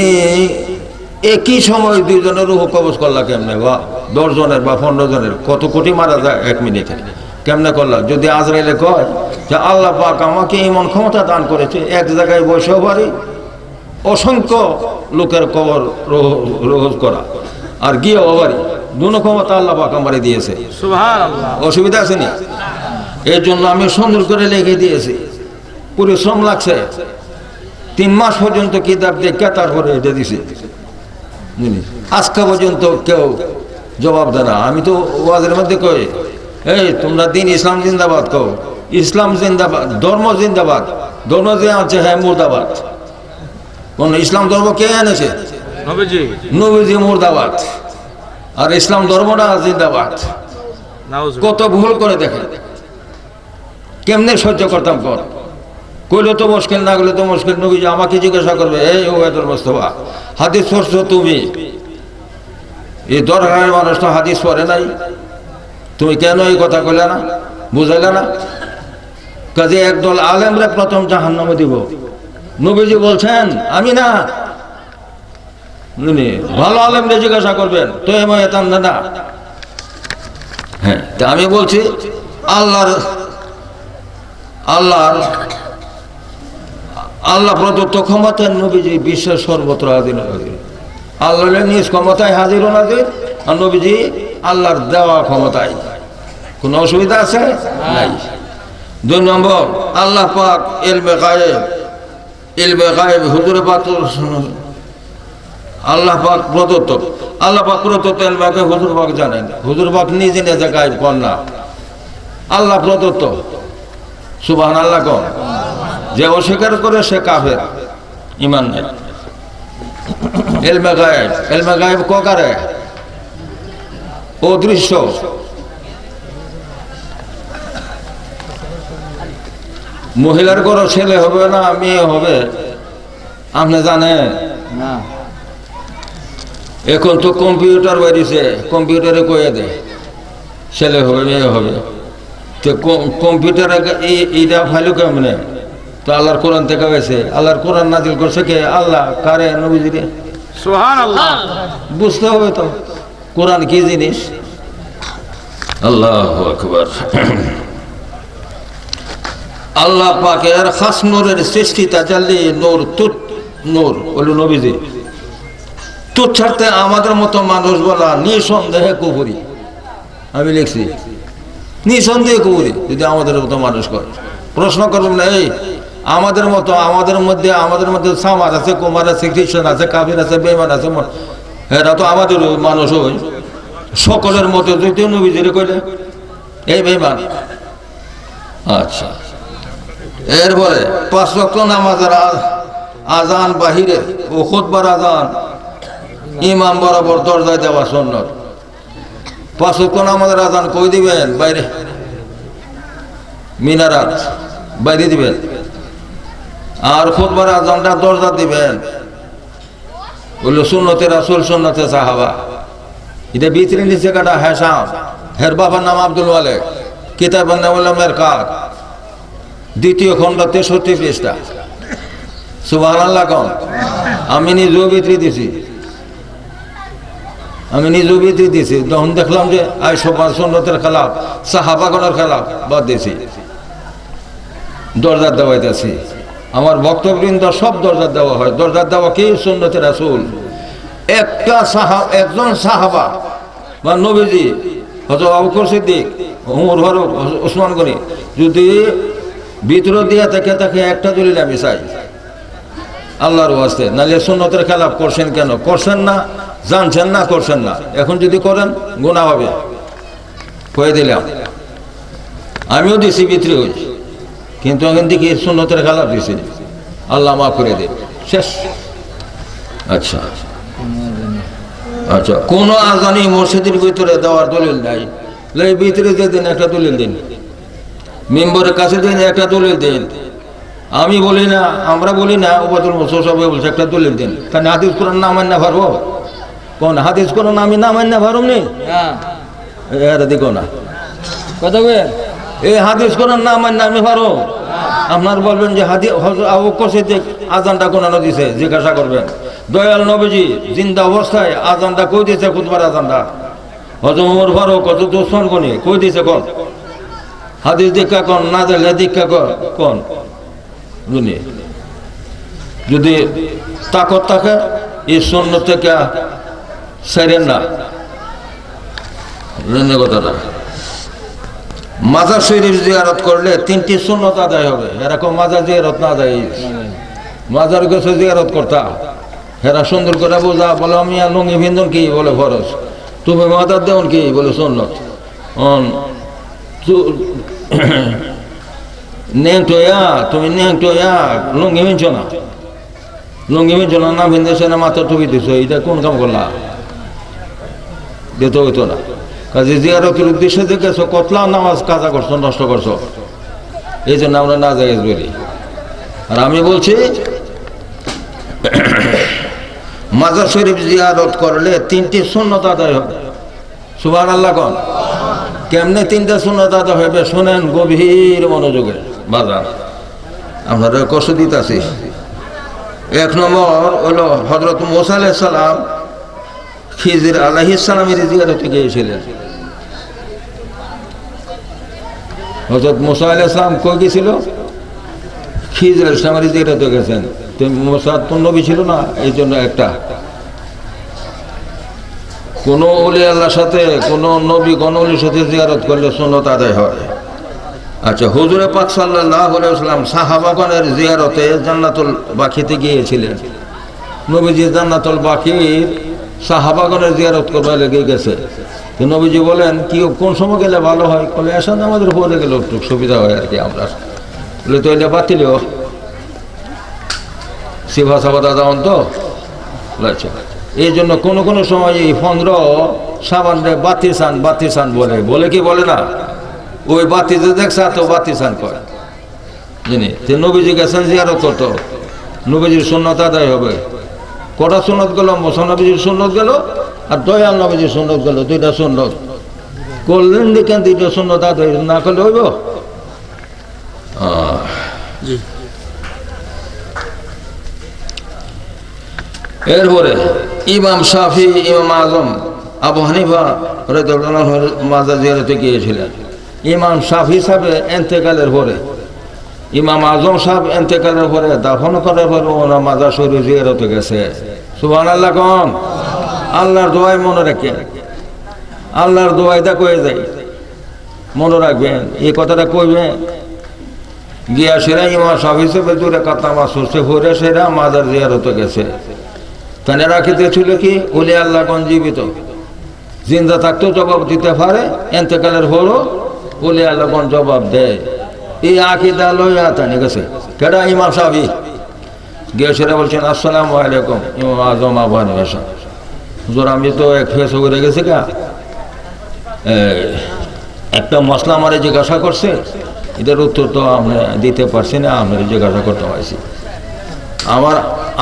একই সময় 2 জনের রূহ কবজ করলা কেমনে? বা 10 জনের বা 15 জনের, কত কোটি মারা যায় 1 মিনিটে, কেমনে করলা? যদি আজরাইলে কয় যে আল্লাহ পাক আমাকে এমন ক্ষমতা দান করেছে, এক জায়গায় বসেও পারি অসংখ্য লোকের কবর রোজ করা, আর গিয়েও পারি, দুনো ক্ষমতা আল্লাহ পাক আমারে দিয়েছে। সুবহানাল্লাহ। অসুবিধা আছে না? এর জন্য আমি সুন্দর করে লিখে দিয়েছি। পরিশ্রম লাগছে, 3 মাস পর্যন্ত কিতাব দেখে তারপরে এটা দিছি। আজকে পর্যন্ত কেউ জবাব দেয় না। আমি তো ওয়াজের মধ্যে কই, এই তোমরা দিন ইসলাম জিন্দাবাদ কও, ইসলাম জিন্দাবাদ, ধর্ম জিন্দাবাদ, ধর্ম যে আছে হ্যাঁ মুর্দাবাদ। কোন ইসলাম ধর্ম কে এনেছে? নবীজি। নবীজি মুর্দাবাদ। আর ইসলাম ধর্মটা জিন্দাবাদ। নাউজুবিল্লাহ। কত ভুল করে দেখে, কেমনে সহ্য করতাম কর, কইলে তো মুশকিল, না গেলে তো মুশকিল। নবী যে আমাকে জিজ্ঞাসা করবে, এই ওবায়দুল মুস্তাফা হাদিস পড়ছো তুমি? এই দরকারের মানুষ তো হাদিস পড়ে নাই, তুমি কেন এই কথা কইলে না, বুঝাইলে না? কাজে একদল আলেমরা প্রথম জাহান্নামে দিব। নবীজি বলছেন আমি না, ভালো আলেমরা জিজ্ঞাসা করবেন তো এমন না। হ্যাঁ, তা আমি বলছি আল্লাহ প্রদত্ত ক্ষমতার নবীজি বিশ্বের সর্বত্র হাজির হাজির। আল্লাহ নিজ ক্ষমতায় হাজির ও নাজির, আর নবীজি আল্লাহর দেওয়া ক্ষমতায়। কোনো অসুবিধা আছে? নাই। 2 নম্বর, আল্লাহ পাক ইলমে গায়েব হুজুর পাক, আল্লাহ পাক প্রদত্ত ইলমে গায়েব হুজুর পাক জানেন। হুজুর পাক নিজে নিজে গায়েব কর না, আল্লাহ প্রদত্ত। সুবহানাল্লাহ কোন? যে অস্বীকার করে সে কাফের, ঈমান নাই। ইলমে গায়েব কারে? অদৃশ্য। মহিলার ঘরে ছেলে হবে না মেয়ে হবে আপনি জানেন না। এখন তো কম্পিউটার বেরিয়েছে, কম্পিউটারে কয়ে দেয় ছেলে হবে মেয়ে হবে। তো কম্পিউটারে এইটা ফাইল কেমনে? তো আল্লাহর কোরআন থেকে হয়েছে। আল্লাহর কোরআন নাজিল করছে কে? আল্লাহ। কারে? নবীজিরে। সুবহানাল্লাহ। বুঝতে হবে তো কোরআন কি জিনিস। আল্লাহু আকবার। আল্লাহ পাকের খাস নূরের সৃষ্টি তাজাল্লি নূর, নূর বলে নবীজি। তুত ছাড়তে আমাদের মতো মানুষ বলা নিঃসন্দেহে কুফরি। আমি লিখছি নিঃসন্দেহে কুফরি যদি আমাদের মতো মানুষ করে। প্রশ্ন করবেন না, এই আমাদের মতো, আমাদের মধ্যে সামাজ আছে, কুমার আছে, খ্রিস্টান আছে, কাফির আছে, বেঈমান আছে, এরা তো আমাদের মানুষ। ওই সকলের মতো যদি নবীজিরে কইলে এই বেঈমান। আচ্ছা, এরপরে 5 ওয়াক্ত নামাজের আজান বাহিরে ও খুতবার আজান ইমাম বরাবর দরজায় দেওয়া সুন্নত। 5 ওয়াক্ত নামাজের আজান কই দিবেন? বাইরে, মিনারাত বাইরে দিবেন। আর খুতবার আজানটা দরজা দিবেন বললো সুন্নতে রাসূল, সুন্নতে সাহাবা। এটা ভিতরে নিচে কাটা হেসাম। হের বাবার নাম আব্দুল মালিক, কিতাবের নাম হলো মেরকাত, 2য় খণ্ড 63 পৃষ্ঠা। সুবহানাল্লাহ কোন? আমি নিজেও ভিতরে দিছি, তখন দেখলাম যে আই সবার সুন্নতের খেলাফ, সাহাবাগণের খেলাফ, বাদ দিয়েছি, দরজা দেওয়াইতেছি। আমার ভক্তবৃন্দ সব দরজা দেওয়া হয়। দরজা দেওয়া কি? সুন্নতে রাসূল। একজন সাহাবা বা নবীজি, হযরত আবু বকর সিদ্দিক, ওমর ফারুক, ওসমান গনি যদি ভিতরে দিয়া তাকে একটা দলিল আমি চাই আল্লাহর ওয়াস্তে। নাহলে সুন্নতের খেলাফ করছেন কেন? করছেন না, জানছেন না, করছেন না। এখন যদি করেন গুনাহ হবে, কয়ে দিলাম। আমিও দিছি ভিতরে হই, কিন্তু এখন দেখি সুন্নতের খেলাফ দিছি, আল্লাহ মাফ করে দেব, শেষ। আচ্ছা আচ্ছা, কোন আজানি মসজিদের ভিতরে দেওয়ার দলিল নাই। ভিতরে যে দিন একটা দলিল দিন, মেম্বরের কাছে দিন একটা দলিল দিন। আমি বলি না, আমরা বলি না, ওবায়দুল মুস্তাফা সবাই বলছে একটা দলিল দিন। কারণ হাদিস কোরআন না মান্য পারবো? কোন হাদিস কোরআন আমি না মান্য পারব নি? এরা দেখো না কথা বলে, এই হাদিস কোরআন না মান্য আমি পারো? আপনার বলবেন যে হাদিস আবু বকর সিদ্দিক আজানটা কোন দিছে, জিজ্ঞাসা করবেন দয়াল নবীজি জিন্দা অবস্থায় আজানটা কই দিয়েছে? খুতবার আজানটা হযরত ওমর ফারুক, কত ওসমান গনি কই দিয়েছে? কোন হাদিস দীক্ষা কোন? না দিলে দীক্ষা কোন? যদি তাকত থাকে এই সুন্নত থেকে সেরেন না। কথাটা মাজার শরীফ জিয়ারত করলে 3টি সুন্নত আদায় হবে। এরকম মাজার জিয়ারত না আদায়, মাজার গেছে জিয়ারত করতা, হেরা সুন্দর করে বোঝা বলে আমি লুঙ্গি ভিন্দন কি বলে ফরজ, তুমি মাজার দেওন কি বলে সুন্নত। তুমি লুঙ্গি ভিনছো না, লুঙ্গি ভিনছো না, না ভিনছে না মাথা টুপি দিছো, এটা কোন কাম করলা? দিতে হইতো না। কাজে জিয়ারতের উদ্দেশ্যে যে গেছো কতলা নামাজ কাজা করছো, নষ্ট করছো, এই জন্য আমরা না জায়েজ বলি। আর আমি বলছি মাজার শরীফ জিয়ারত করলে 3টি সুন্নত আদায় হবে। সুবহানাল্লাহ কোন। কেমনে 3টা সুন্নত আদায় হবে শোনেন গভীর মনোযোগে বাজার, আপনারা কষ্ট দিতেছি। 1 নম্বর হলো হযরত মুসা আলাইহিস সালাম খিজির আলাইহিস সালামের জিয়ারতে গিয়েছিলেন। হযরত মুসা আলাইহিস সালাম কই গিয়েছিল? খিজির আলাইহিস সালামের জিয়ারতে গেছেন। তো মুসা তো নবী ছিল না, এই জন্য একটা কোন ওলি আল্লাহর সাথে কোন নবী কোন ওলির সাথে জিয়ারত করলে সুন্নত আদায় হয়। আচ্ছা, হুজুরে পাক সাল্লাল্লাহু আলাইহি ওয়াসাল্লাম সাহাবাগণের জিয়ারতে জান্নাতুল বাকিতে গিয়েছিলেন। নবীজি জান্নাতুল বাকির সাহাবাগণের জিয়ারত করবার লেগে গেছে। তো নবীজি বলেন কি কোন সময় গেলে ভালো হয়? বলে এসব আমাদের পরে গেলে একটু সুবিধা হয় আর কি। আমরা বলে তো এটা বাতিল সিভা সাবাদা যাওয়ান তো। আচ্ছা, এই জন্য কোনো কোনো সময় এই 15 সাবান রে বাতি সান বলে বলে কি বলে না, ওই বাতি যে দেখছে তো বাতি সান করে জানি। নবীজি গেছেন জিয়ারত করতো, নবীজির সুন্নত আদায় হবে। কটা সুন্নত গেল? মুসা নবীজির সুন্নত গেল আর দয়াল নবীজির সুন্নত গেল, 2টা সুন্নত করলেন। দেখেন 2টা সুন্নত আদায় না করলে হইব? এরপরে ইমাম শাফি, ইমাম আজম আবু হানিফা রাদিয়াল্লাহু আনহুর মাজার জিয়ারতে গিয়েছিলেন। ইমাম শাফি সাহেব ইন্তেকালের পরে, ইমাম আজম সাহেব ইন্তেকালের পরে দাফন করার পরে ওনার মাজার শরীফ জিয়ারতে গেছে। সুবহানাল্লাহ কোন। আল্লাহর দোয়াই মনে রাখেন, আল্লাহর দোয়াইটা কয়ে যায়, মনে রাখবেন এই কথাটা কইবেন। গিয়া সেরা ইমাম শাফি সাহেব 2 রাকাত নামাজ পড়ছে, পড়ে সেরা মাজার জিয়ারতে গেছে। তাহলে রাখিতে ছিল কি ওলি আল্লাহ কোন জীবিত, জিন্দা থাকতেও জবাব দিতে পারে, ইন্তেকালের পরও ওলি আল্লাহ কোন জবাব দেয়। এই আকীদা লইয়া তানি গেছে কেডা? ইমাম শাফি। গিয়ে সেরা বলছেন আসসালামু আলাইকুম ইমাম আজম আবু হানিফা সাহেব। হুজুর আমি তো এক ফেস করে গেছি গা, একটা মশলা আমারে জিজ্ঞাসা করছে, এটার উত্তর তো আমি দিতে পারছি না, আমি জিজ্ঞাসা করতে পারছি।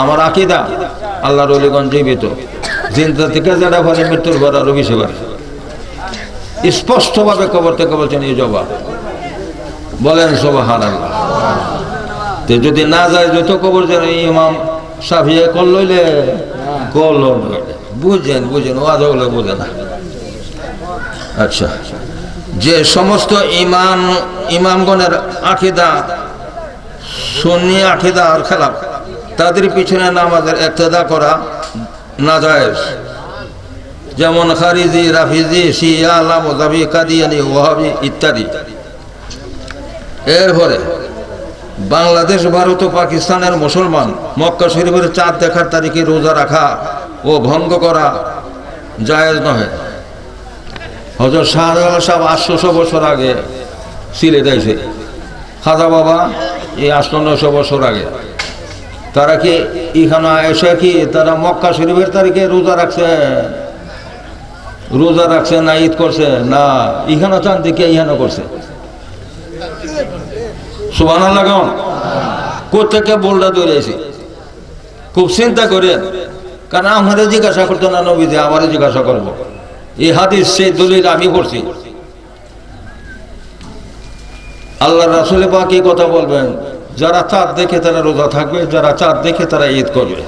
আমার আকীদা আল্লাহর ওলিগণ জীবিত, জিন্দা থেকে যারা পারে মৃত্যুর পর আরো বেশি পারে। স্পষ্টভাবে কবর থেকে বলছেন এই জবাব। বলেন সুবহানাল্লাহ। তো যদি না যায় যত কবর যেন ইমাম শাফি কল লইলে কল বুঝেন ওয়াজগুলো বুঝে না। আচ্ছা, যে সমস্ত ইমামগণের আকীদা সুন্নি আকীদা আর খেলাফ, তাদের পিছনে নামাজের ইক্তেদা করা নাজায়েজ। যেমন খারিজি, রাফিজি, শিয়া, লামজাবি, কাদিয়ানি, ওয়াহাবি ইত্যাদি। এরপরে বাংলাদেশ, ভারত ও পাকিস্তানের মুসলমান মক্কা শরীফের চাঁদ দেখার তারিখে রোজা রাখা ও ভঙ্গ করা জায়েজ নয়। হযরত শাহজালাল সাহেব 800 বছর আগে সিলে দিয়েছে, খাজা বাবা এই 800-900 বছর আগে। তারা কি এখানে এসে কি তারা মক্কা শরীফের তারিখে রোজা রাখছে না ঈদ করছে? না, এখানে চাঁদ দেখে এখানে করছে। সুবহানাল্লাহ। কোথেকে বলটা দৌড়েছি খুব চিন্তা করেন, কারণ আমাদের জিজ্ঞাসা করতো না নবীজি, আমারও জিজ্ঞাসা করবো। এই হাদিস সেই দলিল আমি পড়ছি। আল্লাহ রাসূল পাক এই কথা বলবেন, যারা চাঁদ দেখে তারা রোজা থাকবে, যারা চাঁদ দেখে তারা ঈদ করবে।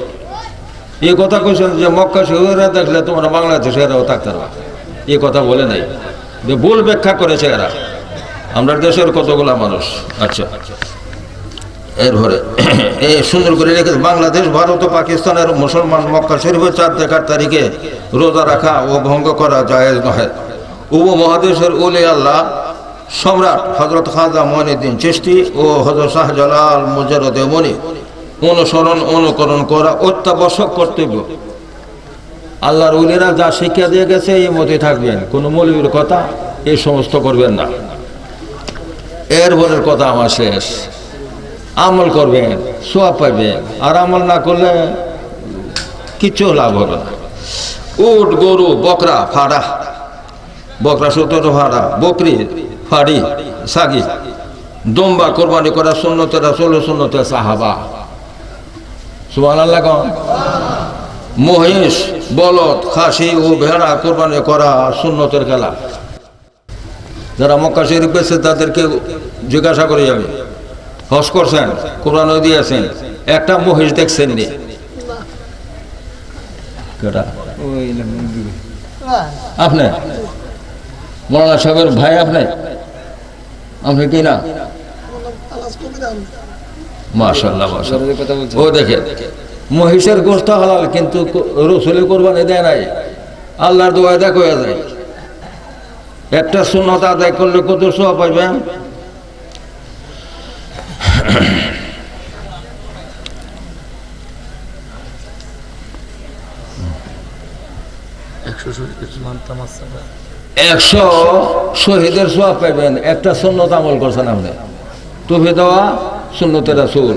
এই কথা কইছেন যে মক্কা শহরে দেখলে তোমরা বাংলাদেশে এরাও থাকতে পারবে, এই কথা বলে নাই, ভুল ব্যাখ্যা করেছে এরা। আমরা দেশের কতগুলা মানুষ। আচ্ছা, এরপরে এই সুন্দর করে রেখেছে বাংলাদেশ, ভারত ও পাকিস্তানের মুসলমান মক্কা শরীফের চাঁদ দেখার তারিখে রোজা রাখা ও ভঙ্গ করা জায়েজ নয়। উপমহাদেশের ওলি আল্লাহ সম্রাট হযরত খাজা মঈনুদ্দিন চিশতি ও হযরত শাহজালাল মুজাররদ মনি অনুকরণ করা অত্যাবশ্যক কর্তব্য। আল্লাহর ওলিরা যা শিক্ষা দিয়ে গেছে এই মতে থাকবেন, কোনো মৌলবীর কথা এই সমস্ত করবেন না। এরপরের কথা আমার শেষ। আমল করবেন, সওয়াব পাইবেন, আর আমল না করলে কিছু লাভ হবে না। উট গরু বকরা ফাড়া, বকরা 17 ফাড়া, বকরি ফাড়ি সাগি, দম্বা কোরবানি করা সুন্নতে রাসূল সুন্নতে সাহাবা। সুবহানাল্লাহ। মহিষ বলদ খাসি ও ভেড়া কোরবানি করা সুন্নতের খেলা। যারা মক্কা শরীফ পেয়েছে তাদেরকে জিজ্ঞাসা করি আমি, হজ করছেন, কোরবানি দিয়েছেন, একটা মহিষ দেখছেন নি? আপনি মৌলানা সাহেবের ভাই, আপনি কি না? মাশাআল্লাহ মাশাআল্লাহ। ও দেখে মহিষের গোশত হালাল, কিন্তু রসুলের কোরবানি দেয় নাই। আল্লাহর দোয়া দেখো যায়, একটা সুন্নত আদায় করলে কত সওয়াব পাইবেন। একশো শহীদের সওয়াব পাইবেন, একটা সুন্নত আমল করছেন আপনি। টুপি দেওয়া সুন্নতে রাসূল,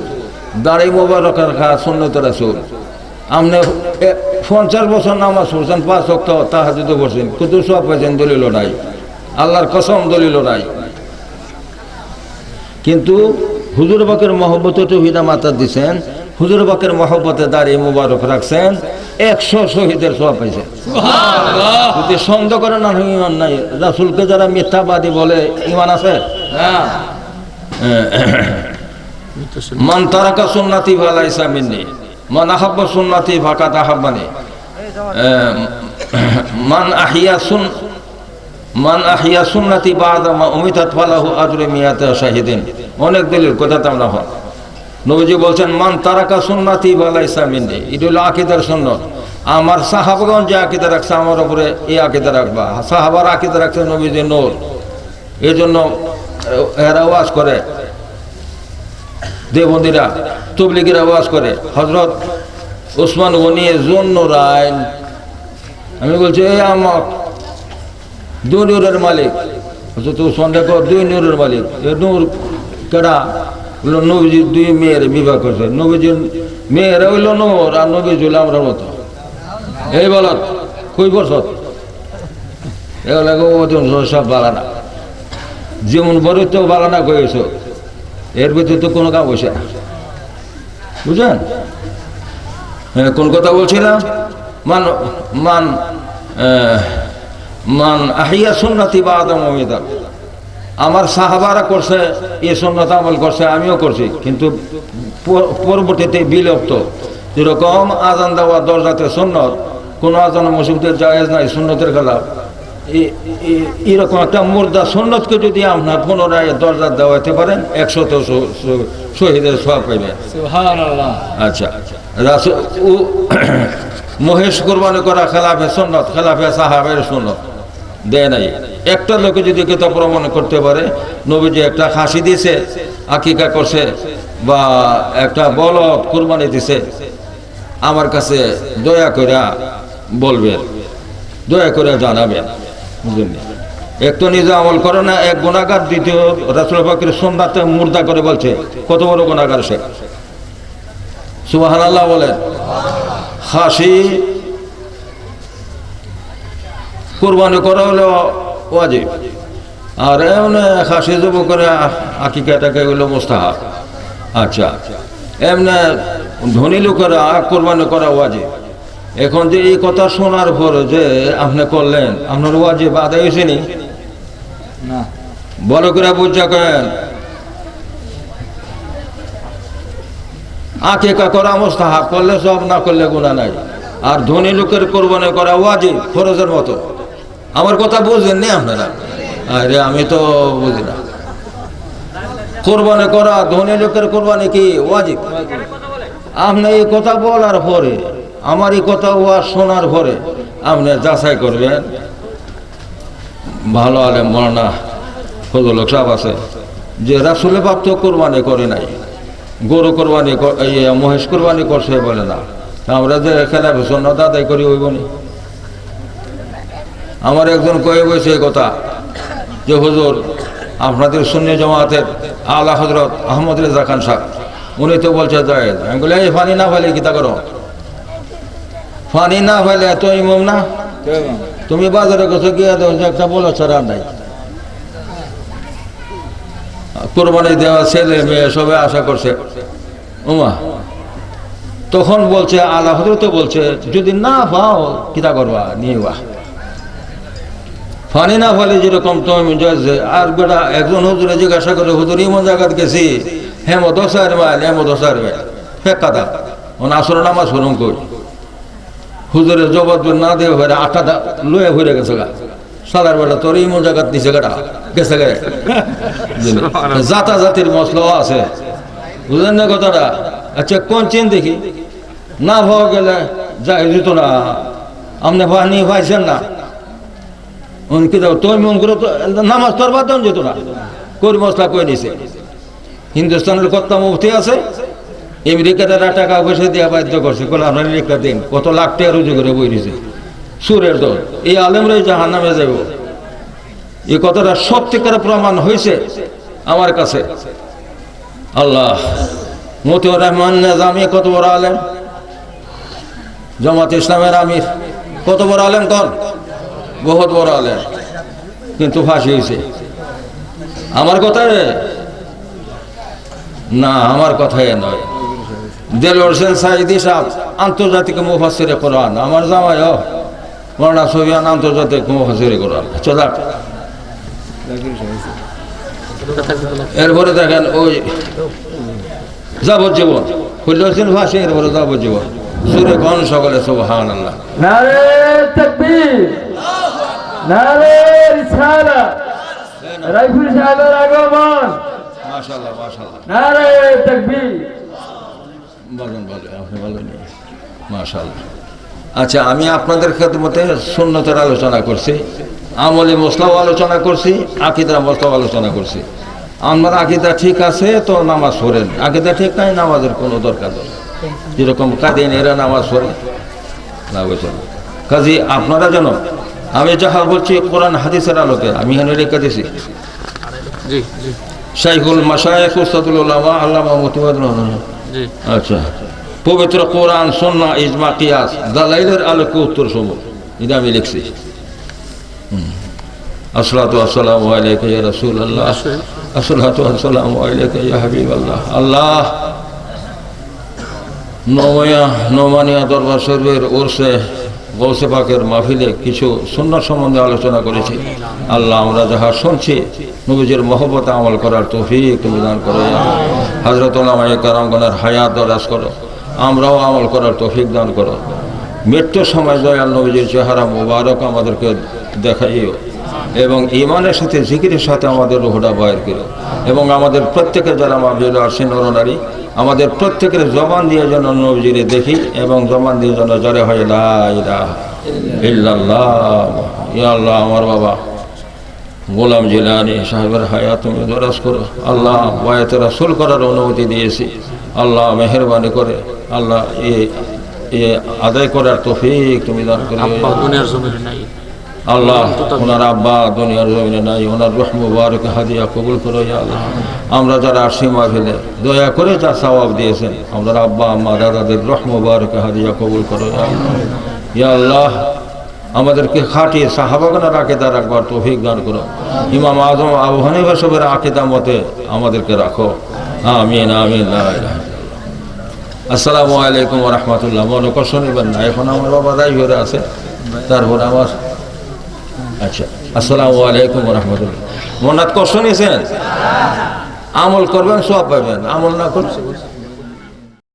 দাড়ি মোবারক রাখা সুন্নতে রাসূল। আপনি 50 বছর নামাজ পড়ছেন, 5 ওয়াক্ত তাহাজ্জুদ পড়ছেন, কত সওয়াব পাইছেন? দলিল নাই, আল্লাহর কসম দলিল নাই। কিন্তু হুজুর পাকের মহব্বতে টুপিটা মাথা দিছেন, হুজুর পাকের মহব্বতে দাড়ি মোবারক রাখছেন, 100 শহীদের সওয়াব পাইছেন। যদি সন্দেহ করেন না ইমান নাই। রাসূলকে যারা মিথ্যাবাদী বলে, ইমান আছে? মান তারাকা সুন্নতি ফালাইসা মিন্নি, মান আহাব্বা সুন্নতি ফাকাদ আহাব্বানি, মান আহিয়া সুন্নতি বাদা মা উমিতাত ফালাহু আজরু মিয়াতা শাহিদিন। অনেক দলিল কথা আমরা হন। নবীজি বলছেন মান তারাকা সুন্নতি ফালাইসা মিন্নি, এটা হলো আকীদার সুন্নাত। আমার সাহাবাগণ যে আকীদা রাখছে, আমার উপরে এই আকীদা রাখবা। সাহাবার আকীদা রাখছে নবীজি নূর, এই জন্য এরা ওয়াজ করে, দেবন্দীরা তবলিগীরা ওয়াজ করে। হযরত ওসমান গনি জুন্নুরাইন, আমি বলছি এই আমার 2 নূরের মালিক। হযরত ওসমান দেখো 2 নূরের মালিক। এই নূর কেডা? নবীজি 2 মেয়ের বিবাহ করছে। নবীজির মেয়েরা হইল নূর, আর নবীজি হইল আমরা মতো। এই বলত কই বছর এগুলো সব বালানা, যেমন বড় তো বালানা কয়েছ, এর ভিতরে তো কোনো কাম বসে না, বুঝলেন? কোন কথা বলছিলাম? মান মান মান আহিয়া সুন্নতি বাদা মুমিতা। আমার সাহাবারা করছে, এই সুন্নত আমল করছে, আমিও করছি, কিন্তু পরবর্তীতে বিলুপ্ত। যেরকম আজান দেওয়া 10 রাতের সুন্নত, কোন আজান মসজিদের জায়েজ নাই, সুন্নতের খেলাফ। এরকম একটা মুর্দা সুন্নতকে যদি আপনার পুনরায় 10 রাত দেওয়াতে পারেন, 100 শহীদের সওয়াব পাইবেন। সুবহানাল্লাহ। আচ্ছা, মহেশ কোরবানি করা খেলাফে সুন্নত, খেলাফে সাহাবের সুন্নত দেয় নাই। একটা লোকে যদি কেউ প্রমাণ করতে পারে নবীজি একটা খাসি দিছে, আকিকা করছে, বা একটা বলদ কোরবানি দিছে, আমার কাছে দয়া করে বলবেন, দয়া করে জানাবেন। বুঝলেন? এক তো নিজে আমল করে না, এক গুনাহগার, দ্বিতীয় রাসূল পাকের সুন্নাতে মুর্দা করে বলছে, কত বড় গুনাহগার সে। সুবহানাল্লাহ বলেন। খাসি কুরবানি করা হলো ওয়াজিব, আর এমনি খাসি জব করে আকিকাটাকে হলো মুস্তাহাব। আচ্ছা, এমনি ধনী লোকেরা কুরবানি করা ওয়াজিব। এখন যে এই কথা শোনার পরে যে আপনি করলেন, আপনার ওয়াজিব আদায় হয়েছে নি? না। বড় করে বুঝা করেন, আকিকা করা মুস্তাহাব, করলে সব, না করলে গুনাহ নাই। আর ধনী লোকের কোরবানি করা ওয়াজিব, ফরজের মতো। আমার কথা বুঝলেন নি আপনারা? আরে আমি তো বুঝি না। কোরবানি করা, ধনী লোকের কোরবানি কি ওয়াজিব? আপনি এই কথা বলার পরে, আমার এই কথা ওয়াজ শোনার পরে আপনি যাচাই করবেন। ভালো আলেম মাওলানা ফজল সাহেব আছে, যে রাসূলের পাক তো কোরবানি করে নাই, গরু কোরবানি, মহেশ কোরবানি করছে বলে না। আমরা যে খেলাফে সুন্নাত আদায় করি হইব না? আমার একজন কয়ে বসে এই কথা, যে হুজুর আপনাদের সুন্নি জামাতের আলা হযরত আহমদ রেজা খান সাহেব, উনি তো বলছে জায়েজ। আমি বলি এই পানি না ফেলে কিতা করো? পানি না পাইলে এত ইমাম না তুমি বাজারে গেছো গিয়ে দেখো যে একটা বলো ছাড়া নাই কোরবানি দেওয়া ছেলে মেয়ে সবাই আশা করছে ওমা তখন বলছে আলা হজরত বলছে যদি না পাও কিতা করবা নিবা পানি না ফলে যেরকম তুমি আর বেটা একজন হুজুরে জিজ্ঞাসা করে হুজুর ইমন জায়গাত গেছি হেম 10,000 মাইল হেম 10,000 মাইল ফেক কথা ওনা আসর নামাজ ফরম করি হুজুরে জবাব না দেওয়া ভাই আটা লয়ে ঘুরে গেছে গা সালার বেটা তোর ইমন জায়গাত নিচে গাটা গেছে গে জাতা জাতির মশলাও আছে বুঝলেন না কথাটা আচ্ছা কোন চিন দেখি না ভাবা গেলে যাই যেত না আপনি পানি পাইছেন না কি দাও তোর মন করে তো নামাজ তোর বাদ যেত না করি মশলা কই নিছে হিন্দুস্তানের কত মুফতি আছে আমেরিকাতে টাকা পয়সা দিয়ে বাধ্য করছে বলে আপনার লেখা দিন কত লাখ টাকা রুজু করে বই দিছে সুরের দল এই আলেমরাই জাহান নামে যাব এই কথাটা সত্যিকার প্রমাণ হয়েছে আমার কাছে আল্লাহ মতিউর রহমান নিজামী কত বড় আলেম জামাত ইসলামের আমির কত বড় আলেম কন বহুত বড় আলেম কিন্তু ফাঁসি হয়েছে আমার কথায় না আমার কথায় নয় দেলোয়ার হোসেন সাইদি সাহেব আন্তর্জাতিক মুফাসসিরে কোরআন আমার জামাই মৌলানা সুফিয়ান আন্তর্জাতিক মুফাসসিরে কোরআন চলা এরপরে দেখেন ওই যাবজ্জীবন খুলল হোসেন ফাঁসি এরপরে যাবজ্জীবন সুরে কোন সকলে সুবহানাল্লাহ নারে তাকবীর নারে রিসালাত রাইফুল সাহেবের আগমন মাশাআল্লাহ মাশাআল্লাহ নারে তাকবীর বলেন বলেন আপনি বলেন মাশাআল্লাহ আচ্ছা আমি আপনাদের খেদমতে সুন্নতের আলোচনা করছি আমলে মসলাও আলোচনা করছি আকীদার মসলাও আলোচনা করছি আমার আকীদা ঠিক আছে তো নামাজ পড়েন আকীদা ঠিক নাই নামাজের কোনো দরকার নেই যেরকম কাদিন এরা নামাজ পড়ে না বুঝছেন কাজী আপনারা যেন আমি যাহা বলছি কোরআন হাদিসের আলোকে আমি এখানে রেখে দিছি জি জি শাইখুল মাশায়েখ উস্তাদুল উলামা আল্লামা মতিউর রহমান জি আচ্ছা পবিত্র কোরআন সুন্নাহ ইজমা কিয়াস দালাইলের আলোকে উত্তর সমূহ এটা আমি লিখছি আসসালাতু ওয়াসসালামু আলাইকা ইয়া রাসূলুল্লাহ আসসালাতু ওয়াসসালামু আলাইকা ইয়া হাবিবাল্লাহ আল্লাহ নোমানিয়া দরবার শরীফের ওরসে গৌসে পাকের মাহফিলে কিছু সুন্নাত সম্বন্ধে আলোচনা করেছি আল্লাহ আমরা যাহা শুনছি নবীজির মহব্বতে আমল করার তৌফিক তুমি দান করো হযরত উলামায়ে কেরামগণের হায়াত দরাজ করো আমরাও আমল করার তৌফিক দান করো মৃত্যুর সময় দয়াল নবীজির চেহারা মুবারক আমাদেরকে দেখাইও এবং ঈমানের সাথে জিকিরের সাথে আমাদের রূহটা বাইর করো এবং আমাদের প্রত্যেকের যারা মাহফিল আসেন নরনারী আমাদের প্রত্যেকের জবান দিয়ে যেন নবীজিরে দেখি এবং জবান দিয়ে যেন যারা হয় লা ইলাহা ইল্লাল্লাহ ইয়া আল্লাহ আমার বাবা গোলাম জিলানী সাহেবের হায়াত তুমি দরাজ করো আল্লাহ বায়াতে রাসূল করার অনুমতি দিয়েছি আল্লাহ মেহেরবানি করে আল্লাহ এ আদায় করার তৌফিক তুমি দান করো আব্বা দুনিয়ার জমিনে নাই আল্লাহ ওনার আব্বা দুনিয়ার জমিনে নাই ওনার রূহ মুবারক হাদিয়া কবুল করো ইয়া আল্লাহ আমরা যারা আসি মাহফিলে দয়া করে যা সওয়াব দিয়েছেন আমাদের আব্বা আম্মা দাদাদের রূহ মুবারক হাদিয়া কবুল করো ইয়া আল্লাহ ইয়া আল্লাহ আমাদেরকে খাঁটি সাহাবাগণের আকীদা রাখবার তৌফিক দান করো ইমাম আযম আবু হানিফা সাহেবের আকীদা মতে আমাদেরকে রাখো আমিন আমিন লা ইলাহা ইল্লাল্লাহ আসসালামু আলাইকুম ওয়া রাহমাতুল্লাহ মনে কষ্ট নেবেন না এখন আমার বাবা দায়ী হয়ে আছে তারপর আমার আচ্ছা আসসালামু আলাইকুম ওয়া রাহমাতুল্লাহ মনাত কষ্ট নিয়েছেন আমল করবেন সওয়াব পাবেন আমল না করলে